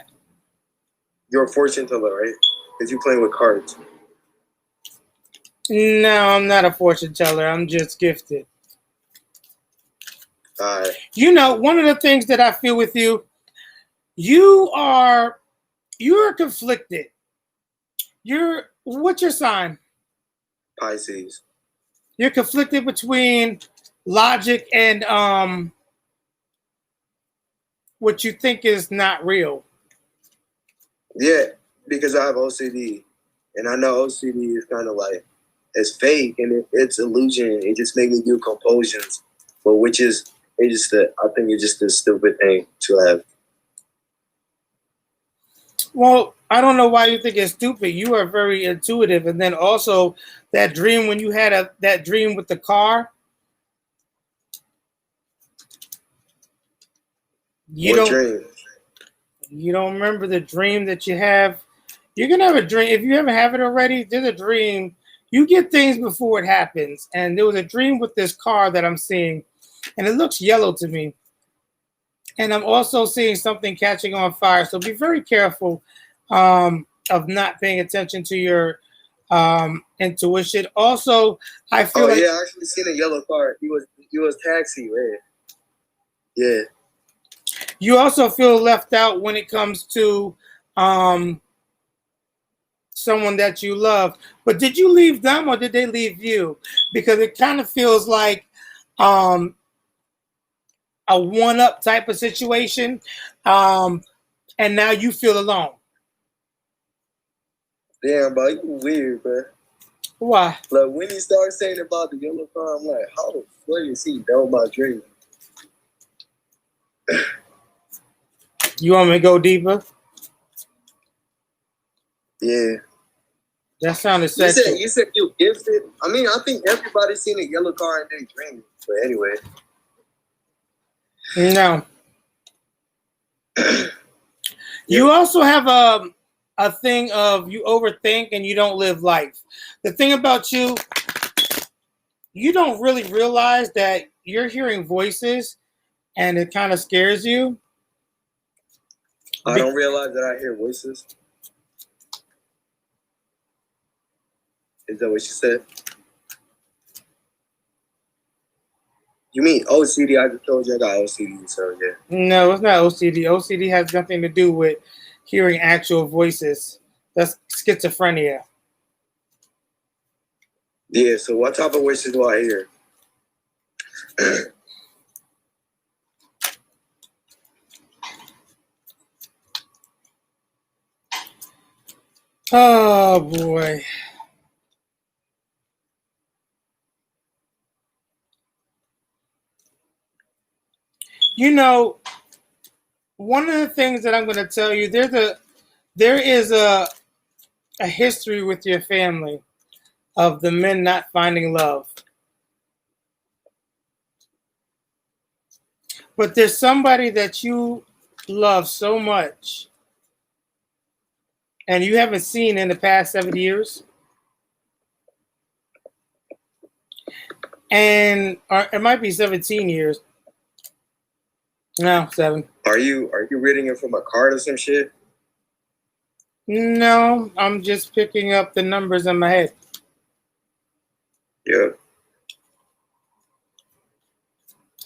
You're a fortune teller, right? Because you're playing with cards. No, I'm not a fortune teller. I'm just gifted. You know, one of the things that I feel with you, you're conflicted. What's your sign? Pisces. You're conflicted between logic and what you think is not real. Yeah, because I have OCD, and I know OCD is kind of like, it's fake and it's illusion. It just makes me do compulsions, but I think it's just a stupid thing to have. Well, I don't know why you think it's stupid. You are very intuitive, and then also that dream when you had that dream with the car. What dream? You don't remember the dream that you have? You're gonna have a dream. If you haven't have it already, there's a dream. You get things before it happens. And there was a dream with this car that I'm seeing, and it looks yellow to me. And I'm also seeing something catching on fire. So be very careful of not paying attention to your intuition. Also, I feel like I actually seen a yellow car. He was taxi, man. Yeah. You also feel left out when it comes to someone that you love. But did you leave them or did they leave you? Because it kind of feels like a one-up type of situation. and now you feel alone. Damn, bro, you weird, bro. Why? Like when he started saying about the yellow car, I'm like, how the fuck is he know my dream? You want me to go deeper? Yeah. That sounded You sexual. said you gifted. I mean, I think everybody's seen a yellow car in their dream. But anyway. No. You also have a thing of you overthink and you don't live life. The thing about you, you don't really realize that you're hearing voices and it kind of scares you. I don't realize that I hear voices. Is that what you said? You mean OCD? I just told you I got OCD, so yeah. No, it's not OCD. OCD has nothing to do with hearing actual voices. That's schizophrenia. Yeah, so what type of voices do I hear? Oh, boy. You know, one of the things that I'm going to tell you, there is a history with your family of the men not finding love. But there's somebody that you love so much and you haven't seen in the past 7 years. And or it might be 17 years. No, 7. Are you reading it from a card or some shit? No, I'm just picking up the numbers in my head. Yeah.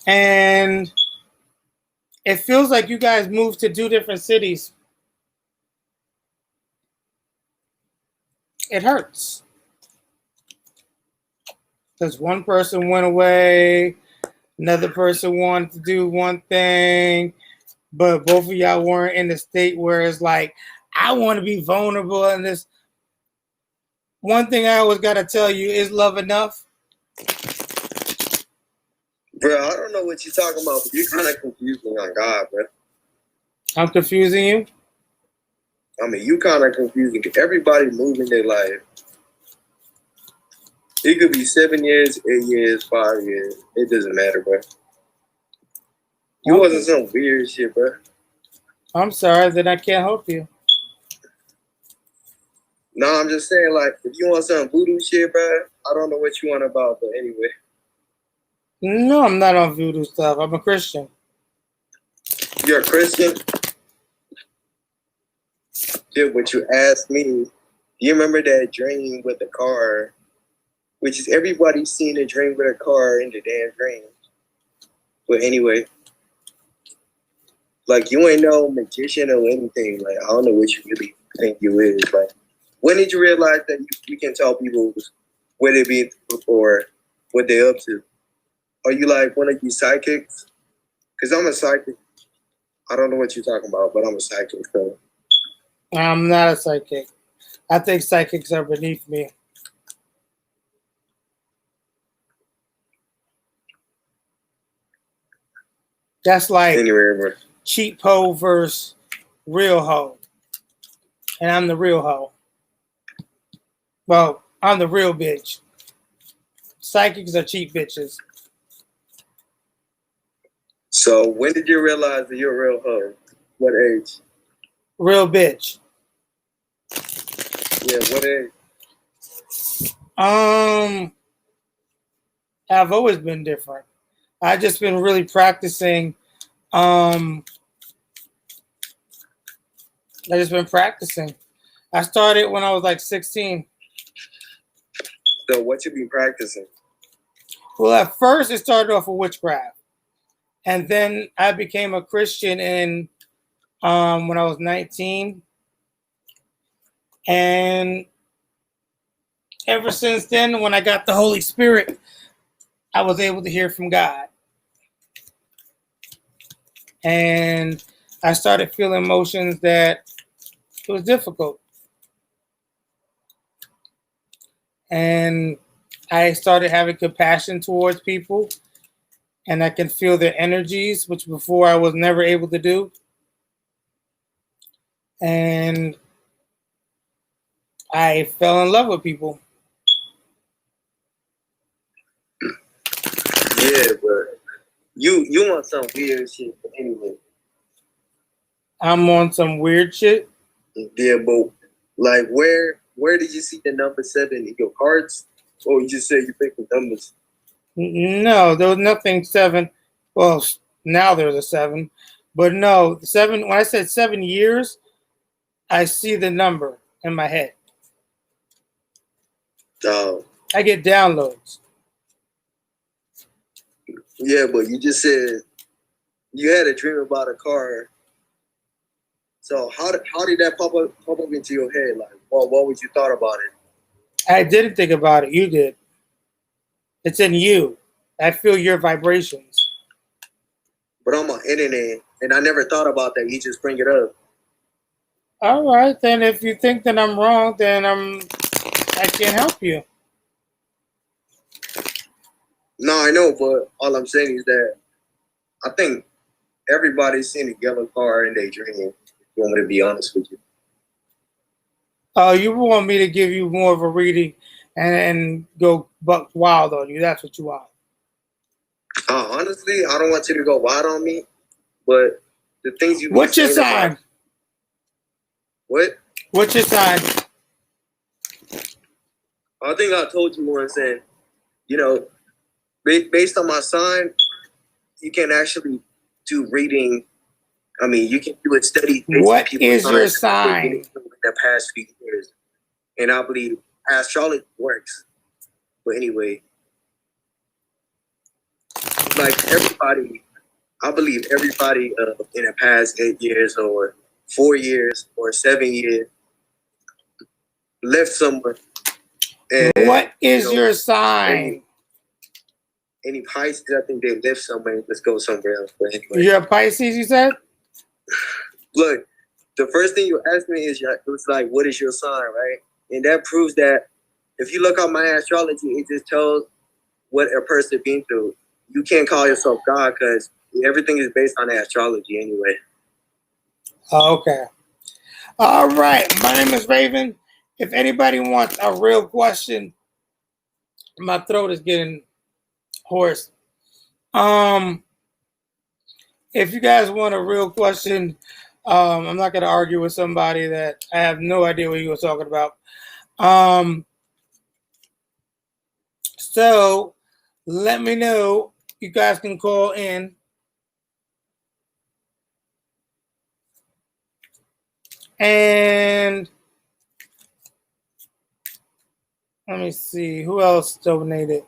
And it feels like you guys moved to 2 different cities. It hurts. Because one person went away, another person wanted to do one thing, but both of y'all weren't in the state where it's like, I want to be vulnerable in this. One thing I always got to tell you, is love enough? Bro, I don't know what you're talking about, but you're kind of confusing on God, bro. I'm confusing you? I mean, you kind of confusing. Everybody moving their life. It could be 7 years, 8 years, 5 years. It doesn't matter, bro. You wasn't some weird shit, bro. I'm sorry that I can't help you. No, I'm just saying, like, if you want some voodoo shit, bro, I don't know what you want about, but anyway. No, I'm not on voodoo stuff. I'm a Christian. You're a Christian? Dude, what you asked me, do you remember that dream with the car? Which is everybody's seen a dream with a car in the damn dream. But anyway, like, you ain't no magician or anything. Like, I don't know what you really think you is. Like, when did you realize that you can tell people where they be or what they're up to? Are you like one of these psychics? Because I'm a psychic. I don't know what you're talking about, but I'm a psychic. So. I'm not a psychic. I think psychics are beneath me. That's like anyway, cheap hoe versus real hoe. And I'm the real hoe. Well, I'm the real bitch. Psychics are cheap bitches. So when did you realize that you're a real hoe? What age? Real bitch. Yeah, what age? I've always been different. I've just been really practicing. I just been practicing. I started when I was like 16. So what you been practicing? Well, at first it started off with witchcraft. And then I became a Christian in when I was 19. And ever since then, when I got the Holy Spirit, I was able to hear from God. And I started feeling emotions that it was difficult. And I started having compassion towards people, and I can feel their energies, which before I was never able to do. And I fell in love with people. Yeah, but you want some weird shit, but anyway. I'm on some weird shit. Yeah, but like where did you see the number 7 in your cards? Or you just said you picked the numbers? No, there was nothing 7. Well, now there's a 7. But no, 7, when I said 7 years, I see the number in my head. Oh. I get downloads. Yeah, but you just said you had a dream about a car. So how did that pop up into your head? Like, what would you thought about it? I didn't think about it. You did. It's in you. I feel your vibrations. But I'm on internet, and I never thought about that. You just bring it up. All right, then if you think that I'm wrong, then I can't help you. No, I know, but all I'm saying is that I think everybody's seen a yellow car in their dream. If you want me to be honest with you. Oh, you want me to give you more of a reading and go buck wild on you. That's what you want. Honestly, I don't want you to go wild on me, but the things you be What's your saying sign? about what? What's your sign? I think I told you once, and you know, based on my sign, you can actually do reading. I mean, you can do it steady. What is your sign? In the past few years, and I believe astrology works. But anyway, like everybody, I believe everybody in the past 8 years or 4 years or 7 years left somewhere. And, what is your sign? Any Pisces, I think they left somewhere. Let's go somewhere else. But anyway. You're a Pisces, you said? Look, the first thing you asked me is, it was like, what is your sign, right? And that proves that if you look up my astrology, it just tells what a person been through. You can't call yourself God because everything is based on astrology anyway. Okay. All right. My name is Raven. If anybody wants a real question, my throat is getting hoarse. If you guys want a real question, I'm not going to argue with somebody that I have no idea what he was talking about. So let me know. You guys can call in. And let me see who else donated.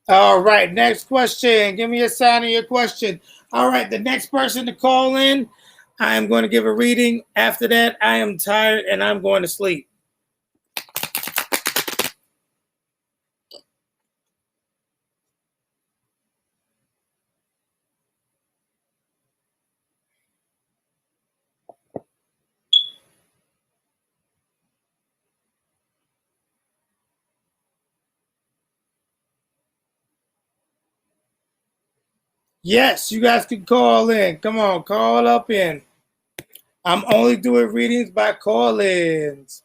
All right, next question. Give me a sign of your question. All right, the next person to call in, I am going to give a reading. After that, I am tired and I'm going to sleep. Yes, you guys can call in. Come on, call up in. I'm only doing readings by call-ins.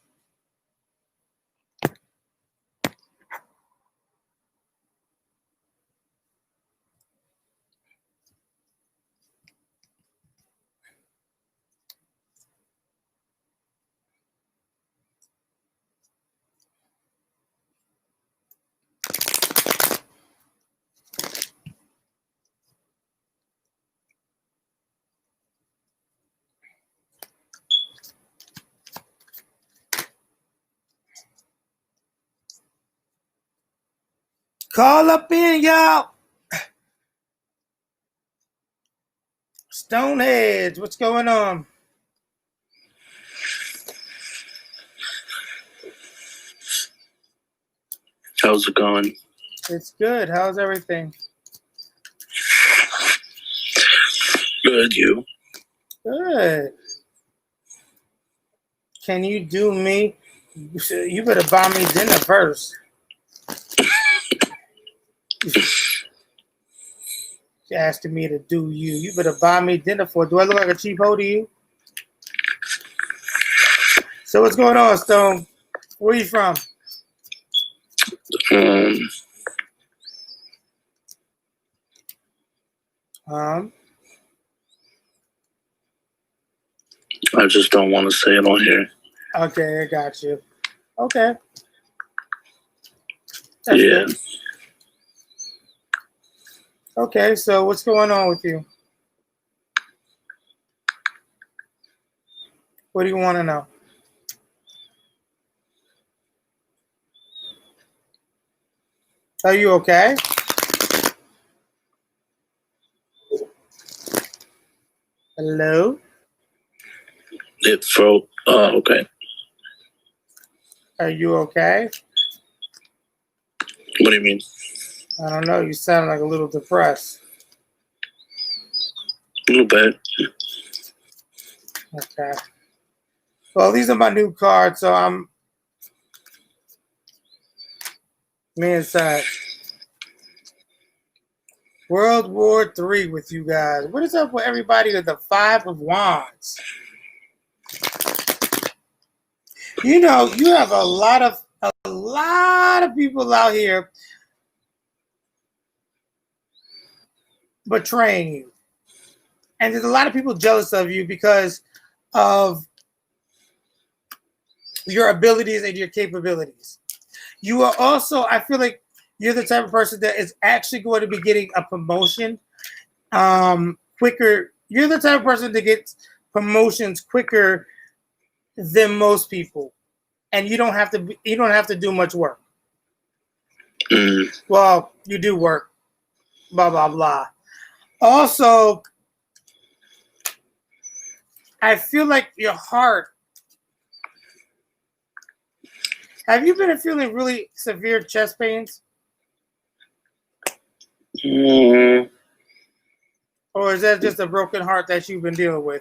Call up in, y'all. Stoneheads, what's going on? How's it going? It's good. How's everything? Good, you? Good. Can you do me? You better buy me dinner first. She asking me to do you. You better buy me dinner for. Do I look like a cheap hoe to you? So what's going on, Stone? Where you from? I just don't want to say it on here. Okay, I got you. Okay. That's Yeah. good. Okay, so what's going on with you? What do you want to know? Are you okay? Hello? It felt, okay. Are you okay? What do you mean? I don't know. You sound like a little depressed. A little bit. Okay. Well, these are my new cards, so I'm me inside. World War III with you guys. What is up with everybody with the Five of Wands? You know, you have a lot of people out here betraying you. And there's a lot of people jealous of you because of your abilities and your capabilities. You are also, I feel like you're the type of person that is actually going to be getting a promotion quicker. You're the type of person that gets promotions quicker than most people. And you don't have to do much work. Well, you do work, blah, blah, blah. Also, I feel like your heart. Have you been feeling really severe chest pains? Or is that just a broken heart that you've been dealing with?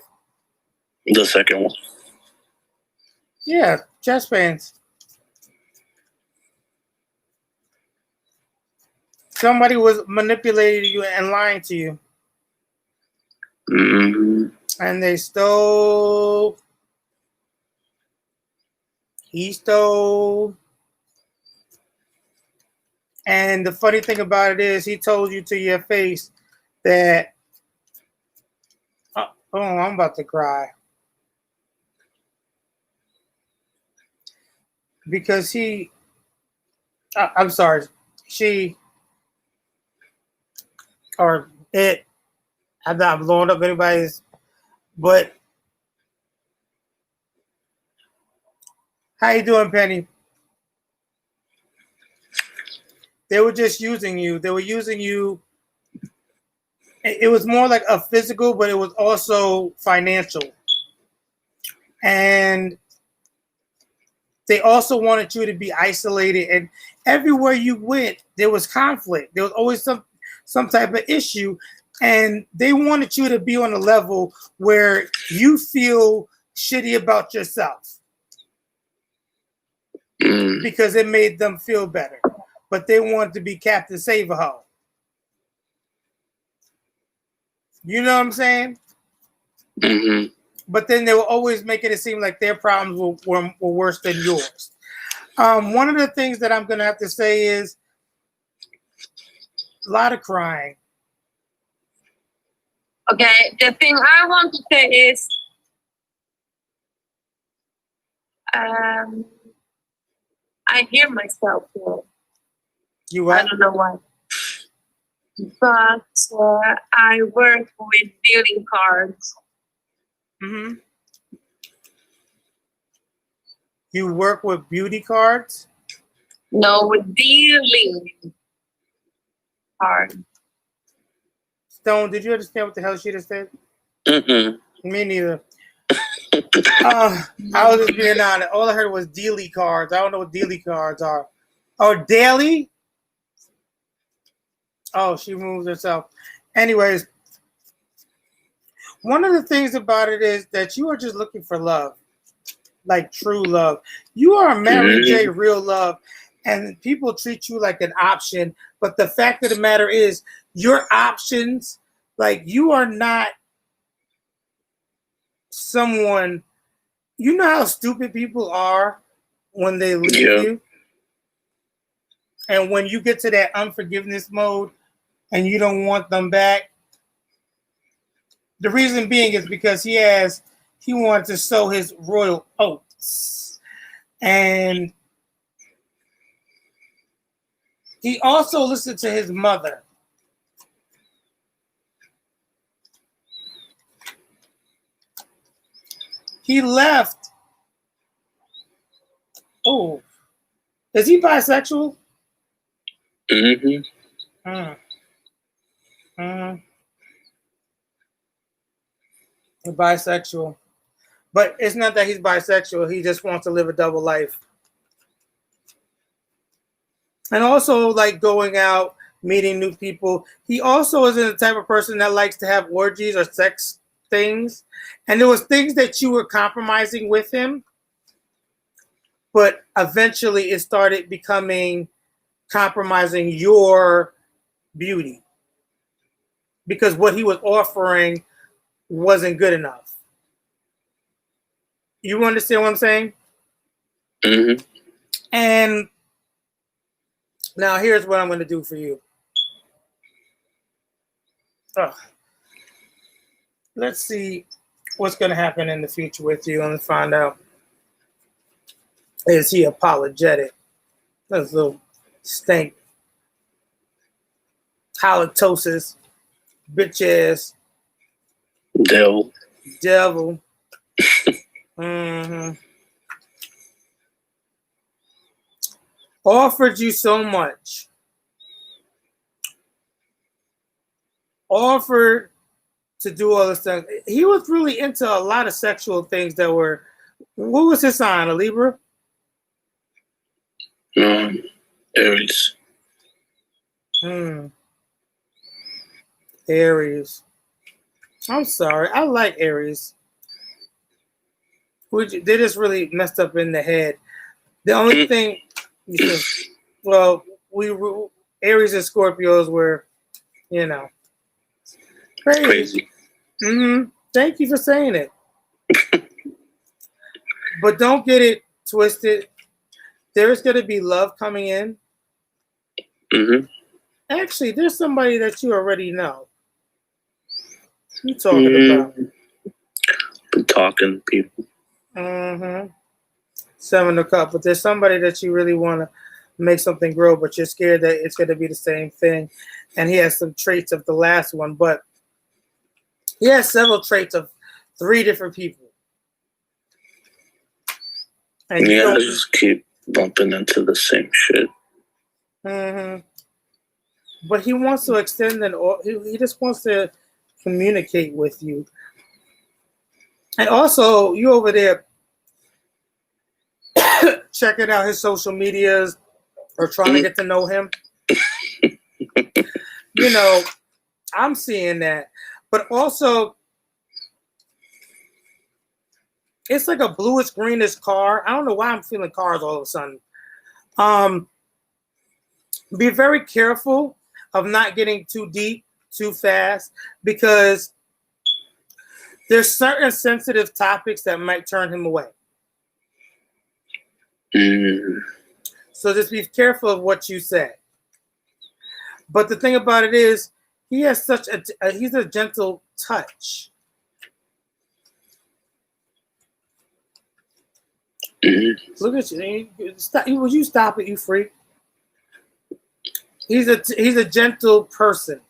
The second one. Yeah, chest pains. Somebody was manipulating you and lying to you. And they stole. He stole. And the funny thing about it is he told you to your face that, oh, I'm about to cry. Because I'm sorry, she, or it, I'm not blowing up anybody's, but how you doing, Penny? They were just using you. They were using you. It was more like a physical, but it was also financial. And they also wanted you to be isolated. And everywhere you went, there was conflict. There was always some type of issue. And they wanted you to be on a level where you feel shitty about yourself. Because it made them feel better. But they wanted to be Captain Save-A-Ho. You know what I'm saying? Mm-hmm. But then they were always making it seem like their problems were worse than yours. One of the things that I'm going to have to say is a lot of crying. Okay, the thing I want to say is I hear myself now. You what? I don't know why. But I work with dealing cards. Mm-hmm. You work with beauty cards? No, with dealing. card. Stone, did you understand what the hell she just said? Mm-mm. Me neither. I was just being honest. All I heard was daily cards. I don't know what daily cards are. Oh, daily? Oh, she moves herself. Anyways, one of the things about it is that you are just looking for love, like true love. You are Mary J. real love, and people treat you like an option. But the fact of the matter is, your options, like you are not someone. You know how stupid people are when they leave you, and when you get to that unforgiveness mode, and you don't want them back. The reason being is because he wanted to sow his royal oats. And he also listened to his mother. He left. Oh, is he bisexual? Mm-hmm. Bisexual. But it's not that he's bisexual. He just wants to live a double life. And also like going out, meeting new people. He also isn't the type of person that likes to have orgies or sex things. And there was things that you were compromising with him. But eventually it started becoming compromising your beauty. Because what he was offering wasn't good enough. You understand what I'm saying? Mm-hmm. And now here's what I'm going to do for you. Let's see what's going to happen in the future with you and find out. Is he apologetic? That's a little stink. Halitosis. Bitch ass. Devil. Mm-hmm. Offered you so much. Offered to do all this stuff. He was really into a lot of sexual things that were. What was his sign? A Libra? Aries. Aries. I'm sorry. I like Aries. They just really messed up in the head. The only thing, well, Aries and Scorpios were, crazy. Thank you for saying it. But don't get it twisted. There is going to be love coming in. Actually, there's somebody that you already know. What you talking about? Been talking to people. 7 of Cups. But there's somebody that you really want to make something grow, but you're scared that it's going to be the same thing. And he has some traits of the last one, but he has several traits of 3 different people. And I just keep bumping into the same shit. But he wants to extend he just wants to communicate with you. And also, you over there checking out his social medias or trying to get to know him. I'm seeing that. But also, it's like a bluish greenish car. I don't know why I'm feeling cars all of a sudden. Be very careful of not getting too deep too fast, because there's certain sensitive topics that might turn him away. So just be careful of what you say. But the thing about it is, he has he's a gentle touch. Look at you. Stop. Would you stop it, you freak? He's a gentle person.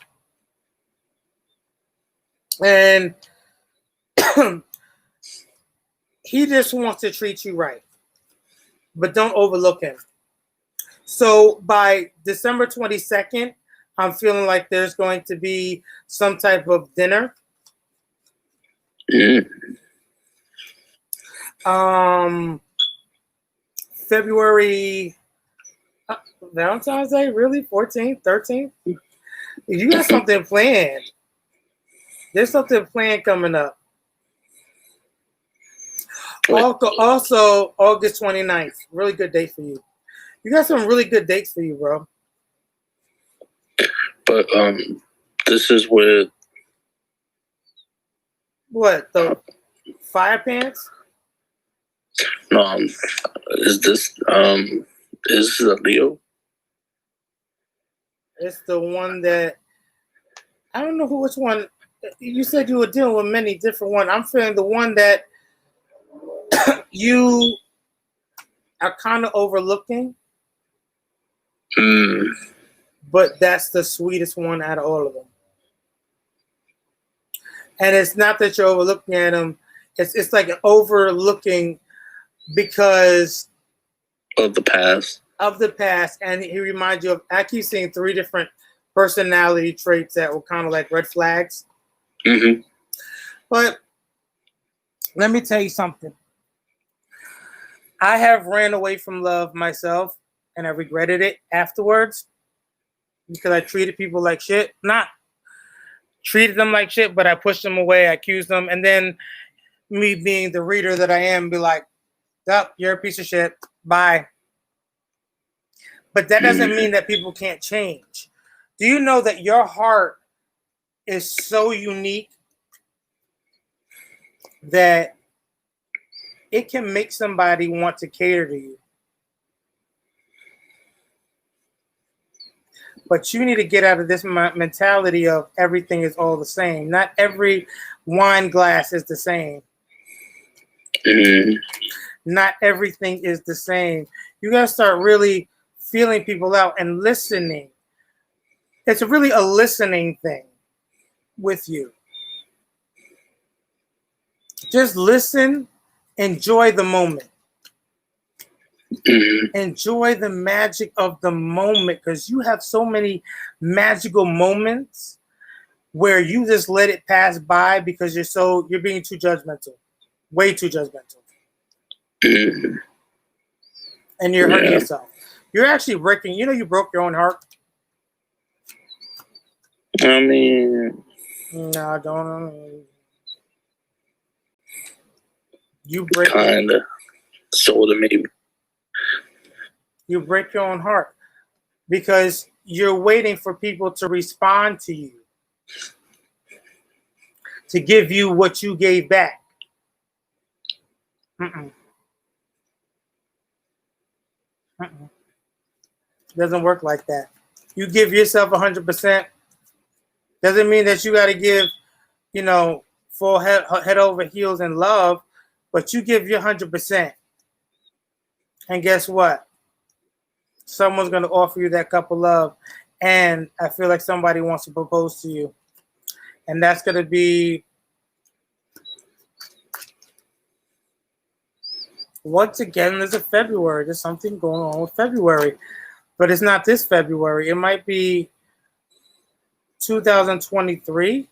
And he just wants to treat you right. But don't overlook him. So by December 22nd, I'm feeling like there's going to be some type of dinner. Mm. February, Valentine's Day, really? 14th, 13th? You got something planned. There's something planned coming up. Also, August 29th. Really good date for you. You got some really good dates for you, bro. But this is with What, the fire pants? no. Is this is a Leo? It's the one that I don't know which one. You said you were dealing with many different ones. I'm feeling the one that you are kind of overlooking, but that's the sweetest one out of all of them. And it's not that you're overlooking at him. It's like an overlooking because Of the past. And he reminds you of, I keep seeing 3 different personality traits that were kind of like red flags. Mm-hmm. But let me tell you something. I have ran away from love myself, and I regretted it afterwards because I treated people like shit. Not treated them like shit, but I pushed them away, I accused them, and then me being the reader that I am, be like, "Yup, you're a piece of shit. Bye." But that doesn't mean that people can't change. Do you know that your heart is so unique that it can make somebody want to cater to you? But you need to get out of this mentality of everything is all the same. Not every wine glass is the same. Not everything is the same. You got to start really feeling people out and listening. It's really a listening thing with you. Just listen, enjoy the moment. Enjoy the magic of the moment, because you have so many magical moments where you just let it pass by because you're being too judgmental, way too judgmental, and you're hurting yourself. You're actually breaking. You broke your own heart. I mean, no, I don't. You break kinda, sorta, maybe. You break your own heart because you're waiting for people to respond to you, to give you what you gave back. Doesn't work like that. You give yourself 100%. Doesn't mean that you got to give, full head over heels in love, but you give your 100%. And guess what? Someone's going to offer you that cup of love. And I feel like somebody wants to propose to you. And that's going to be, once again, there's a February. There's something going on with February. But it's not this February. It might be 2023.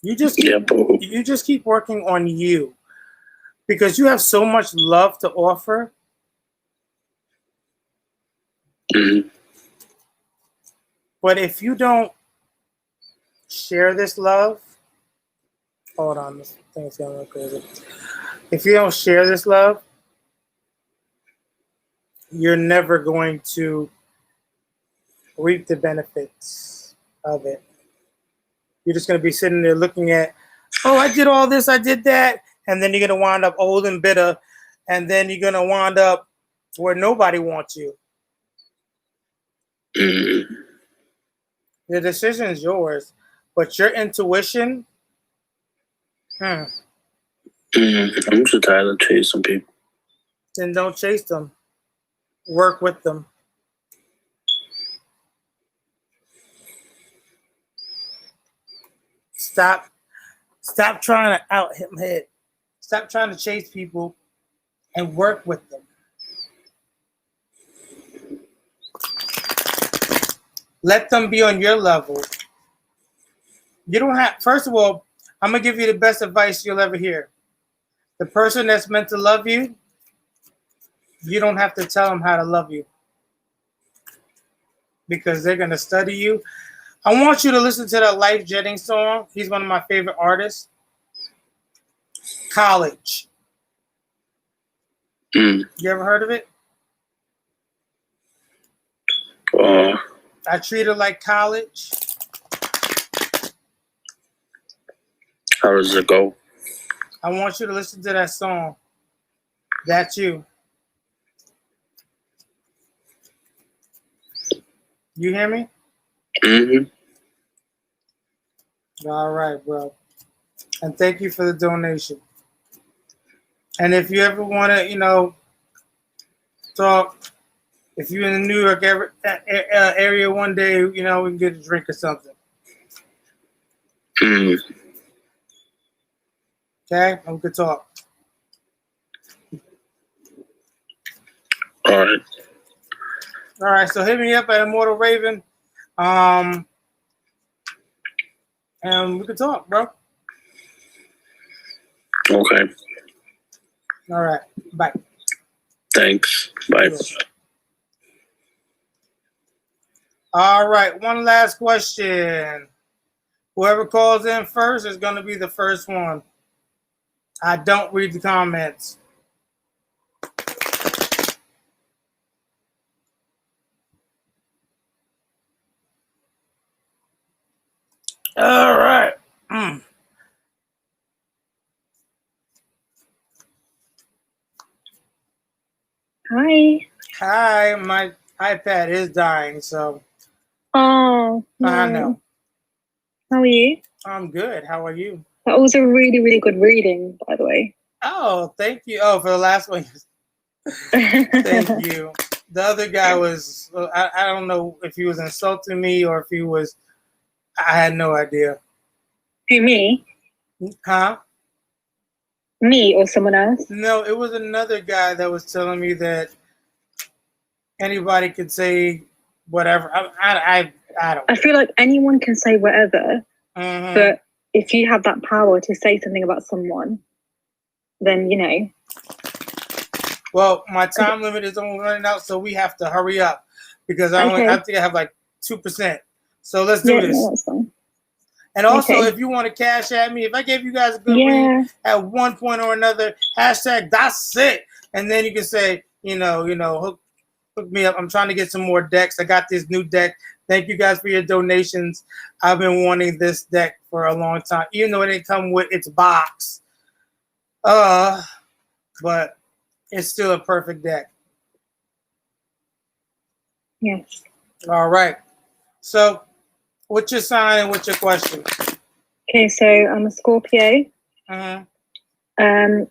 You just keep working on you, because you have so much love to offer. But if you don't share this love, hold on, this thing's going a little crazy. If you don't share this love, you're never going to reap the benefits of it. You're just going to be sitting there looking at, oh, I did all this, I did that. And then you're going to wind up old and bitter. And then you're going to wind up where nobody wants you. The decision is yours. But your intuition, I'm just tired of chasing people. Then don't chase them. Work with them. Stop trying to out hit Stop trying to chase people and work with them. Let them be on your level. You don't have, first of all, I'm going to give you the best advice you'll ever hear. The person that's meant to love you, you don't have to tell them how to love you because they're going to study you. I want you to listen to that Life Jennings song. He's one of my favorite artists. College. You ever heard of it? I treat her like college. How does it go? I want you to listen to that song. That's you. You hear me? All right, bro. And thank you for the donation. And if you ever want to, talk, if you're in the New York area one day, we can get a drink or something. Okay? And we could talk. All right. All right, so hit me up at Immortal Raven. And we can talk, bro. Okay. All right. Bye. Thanks. Bye. All right. One last question. Whoever calls in first is going to be the first one. I don't read the comments. All right. Hi. Hi. My iPad is dying, so. Oh, no. I know. How are you? I'm good. How are you? That was a really, really good reading, by the way. Oh, thank you. Oh, for the last one. Thank you. The other guy was, I don't know if he was insulting me or if he was, I had no idea. Who, me? Huh? Me or someone else? No, it was another guy that was telling me that anybody could say whatever. I don't. I feel like anyone can say whatever, but if you have that power to say something about someone, then, Well, my time limit is only running out, so we have to hurry up because I think I have like 2%. So let's do this. No, that's fine. And also, if you want to cash at me, if I gave you guys a good read at one point or another, hashtag that's it. And then you can say, hook me up. I'm trying to get some more decks. I got this new deck. Thank you guys for your donations. I've been wanting this deck for a long time, even though it didn't come with its box. But it's still a perfect deck. Yes. All right. So, what's your sign and what's your question? Okay, so I'm a Scorpio. Mm-hmm. And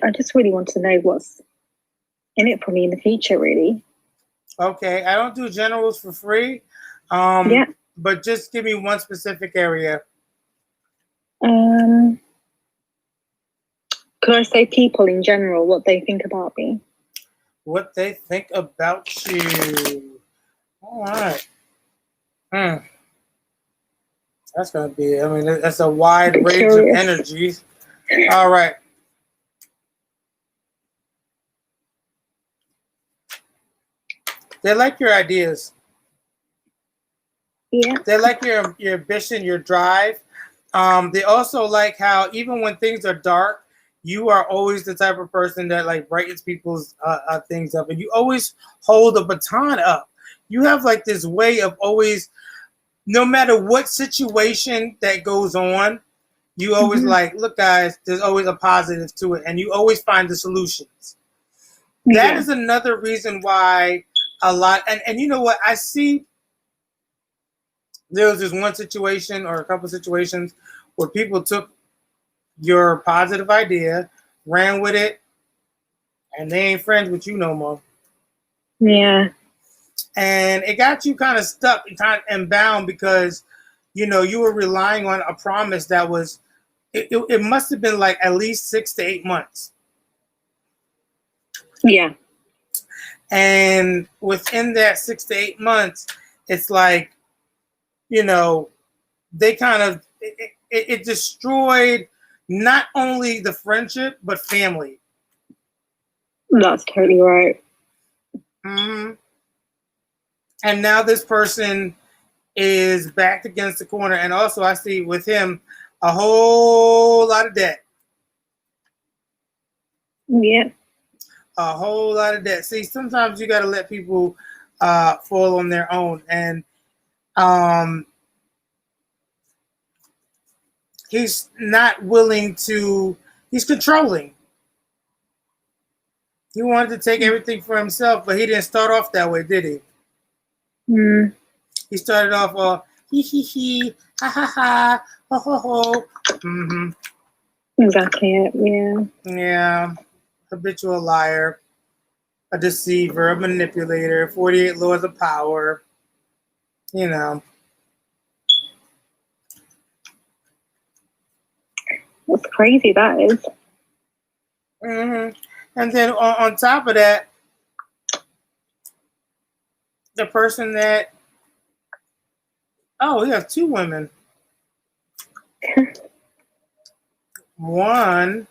I just really want to know what's in it for me in the future, really. Okay, I don't do generals for free. But just give me one specific area. Could I say people in general, what they think about me? What they think about you. All right. That's going to be, that's a wide range of energies. All right. They like your ideas. Yeah. They like your ambition, your drive. They also like how even when things are dark, you are always the type of person that like brightens people's things up, and you always hold a baton up. You have like this way of always, no matter what situation that goes on, you always like, look, guys, there's always a positive to it, and you always find the solutions. That is another reason why a lot, and you know what, I see. There was this one situation or a couple of situations where people took your positive idea, ran with it, and they ain't friends with you no more. Yeah. And it got you kind of stuck and bound because, you were relying on a promise that was it must have been like at least 6 to 8 months. Yeah. And within that 6 to 8 months, it's like, you know, they kind of, it destroyed not only the friendship, but family. That's totally right. Mm-hmm. And now this person is backed against the corner. And also I see with him a whole lot of debt. Yeah. A whole lot of debt. See, sometimes you got to let people fall on their own. And he's not willing to, he's controlling. He wanted to take everything for himself, but he didn't start off that way, did he? Mm. He started off all he, ha ha ha, ho ho ho. Mm-hmm. Exactly it. Yeah. Yeah. Habitual liar, a deceiver, a manipulator, 48 laws of power. You know. That's crazy, that is. Mm-hmm. And then on top of that, the person that, oh, we have 2 women. One,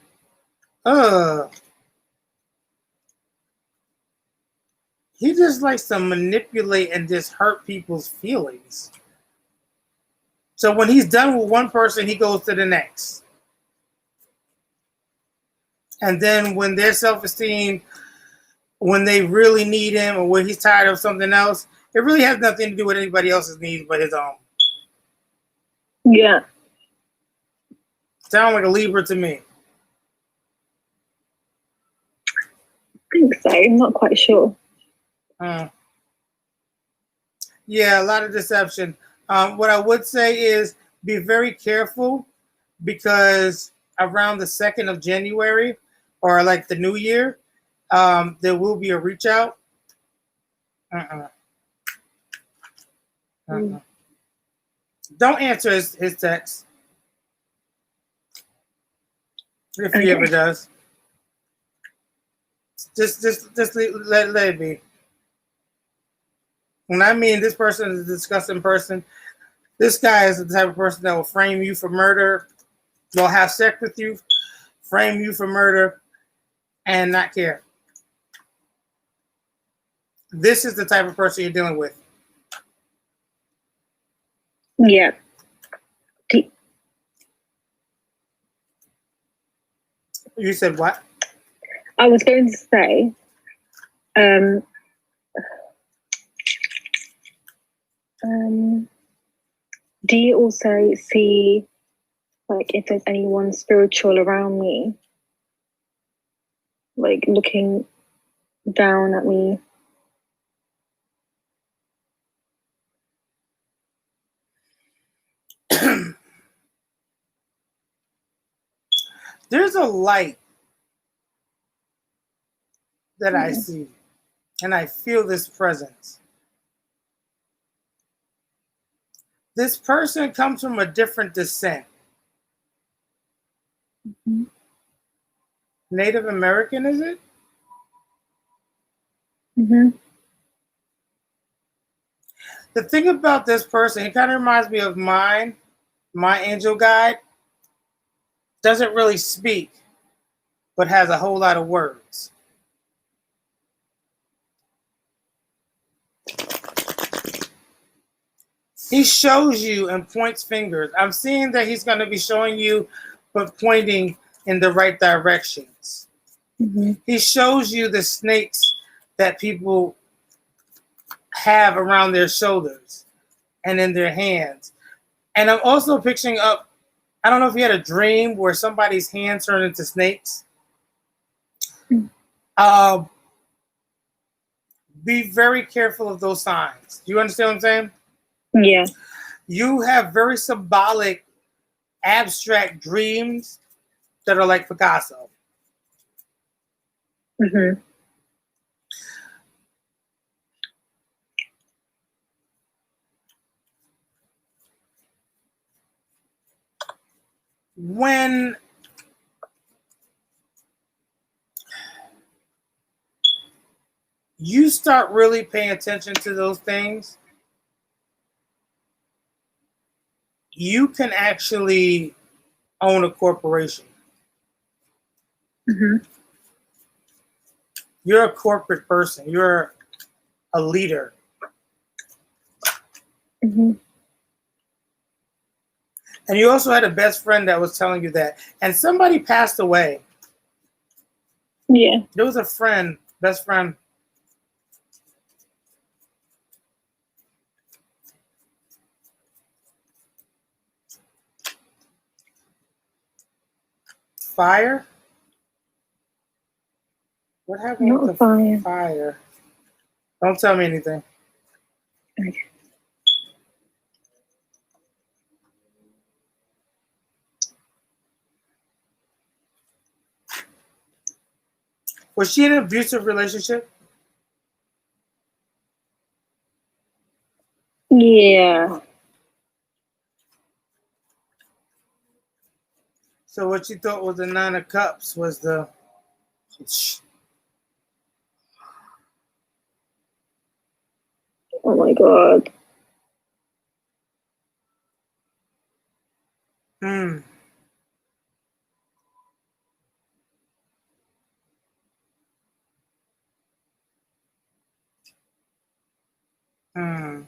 he just likes to manipulate and just hurt people's feelings. So when he's done with one person, he goes to the next. And then when their self-esteem, when they really need him or when he's tired of something else, it really has nothing to do with anybody else's needs but his own. Yeah. Sound like a Libra to me. I think so. I'm not quite sure. Yeah, a lot of deception. What I would say is be very careful because around the 2nd of January or like the new year, there will be a reach out. Don't answer his text if he ever does. Just let it be. When I mean this person is a disgusting person, this guy is the type of person that will frame you for murder, will have sex with you, frame you for murder, and not care. This is the type of person you're dealing with. Yeah. You said what? I was going to say, do you also see, like, if there's anyone spiritual around me, like looking down at me? There's a light that I see, and I feel this presence. This person comes from a different descent. Mm-hmm. Native American, is it? Mm-hmm. The thing about this person, it kind of reminds me of my angel guide. Doesn't really speak, but has a whole lot of words. He shows you and points fingers. I'm seeing that he's going to be showing you, but pointing in the right directions. Mm-hmm. He shows you the snakes that people have around their shoulders and in their hands. And I'm also picturing up, I don't know if you had a dream where somebody's hands turned into snakes. Be very careful of those signs. Do you understand what I'm saying? Yeah. You have very symbolic, abstract dreams that are like Picasso. Mm-hmm. when you start really paying attention to those things, you can actually own a corporation. Mm-hmm. You're a corporate person. You're a leader. Mm-hmm. And you also had a best friend that was telling you that. And somebody passed away. Yeah. There was a friend, best friend. Fire? What happened Not with the fire. fire? Don't tell me anything. Okay. Was she in an abusive relationship? Yeah. So what you thought was the Nine of Cups was the... Oh my God. Hmm. Hmm.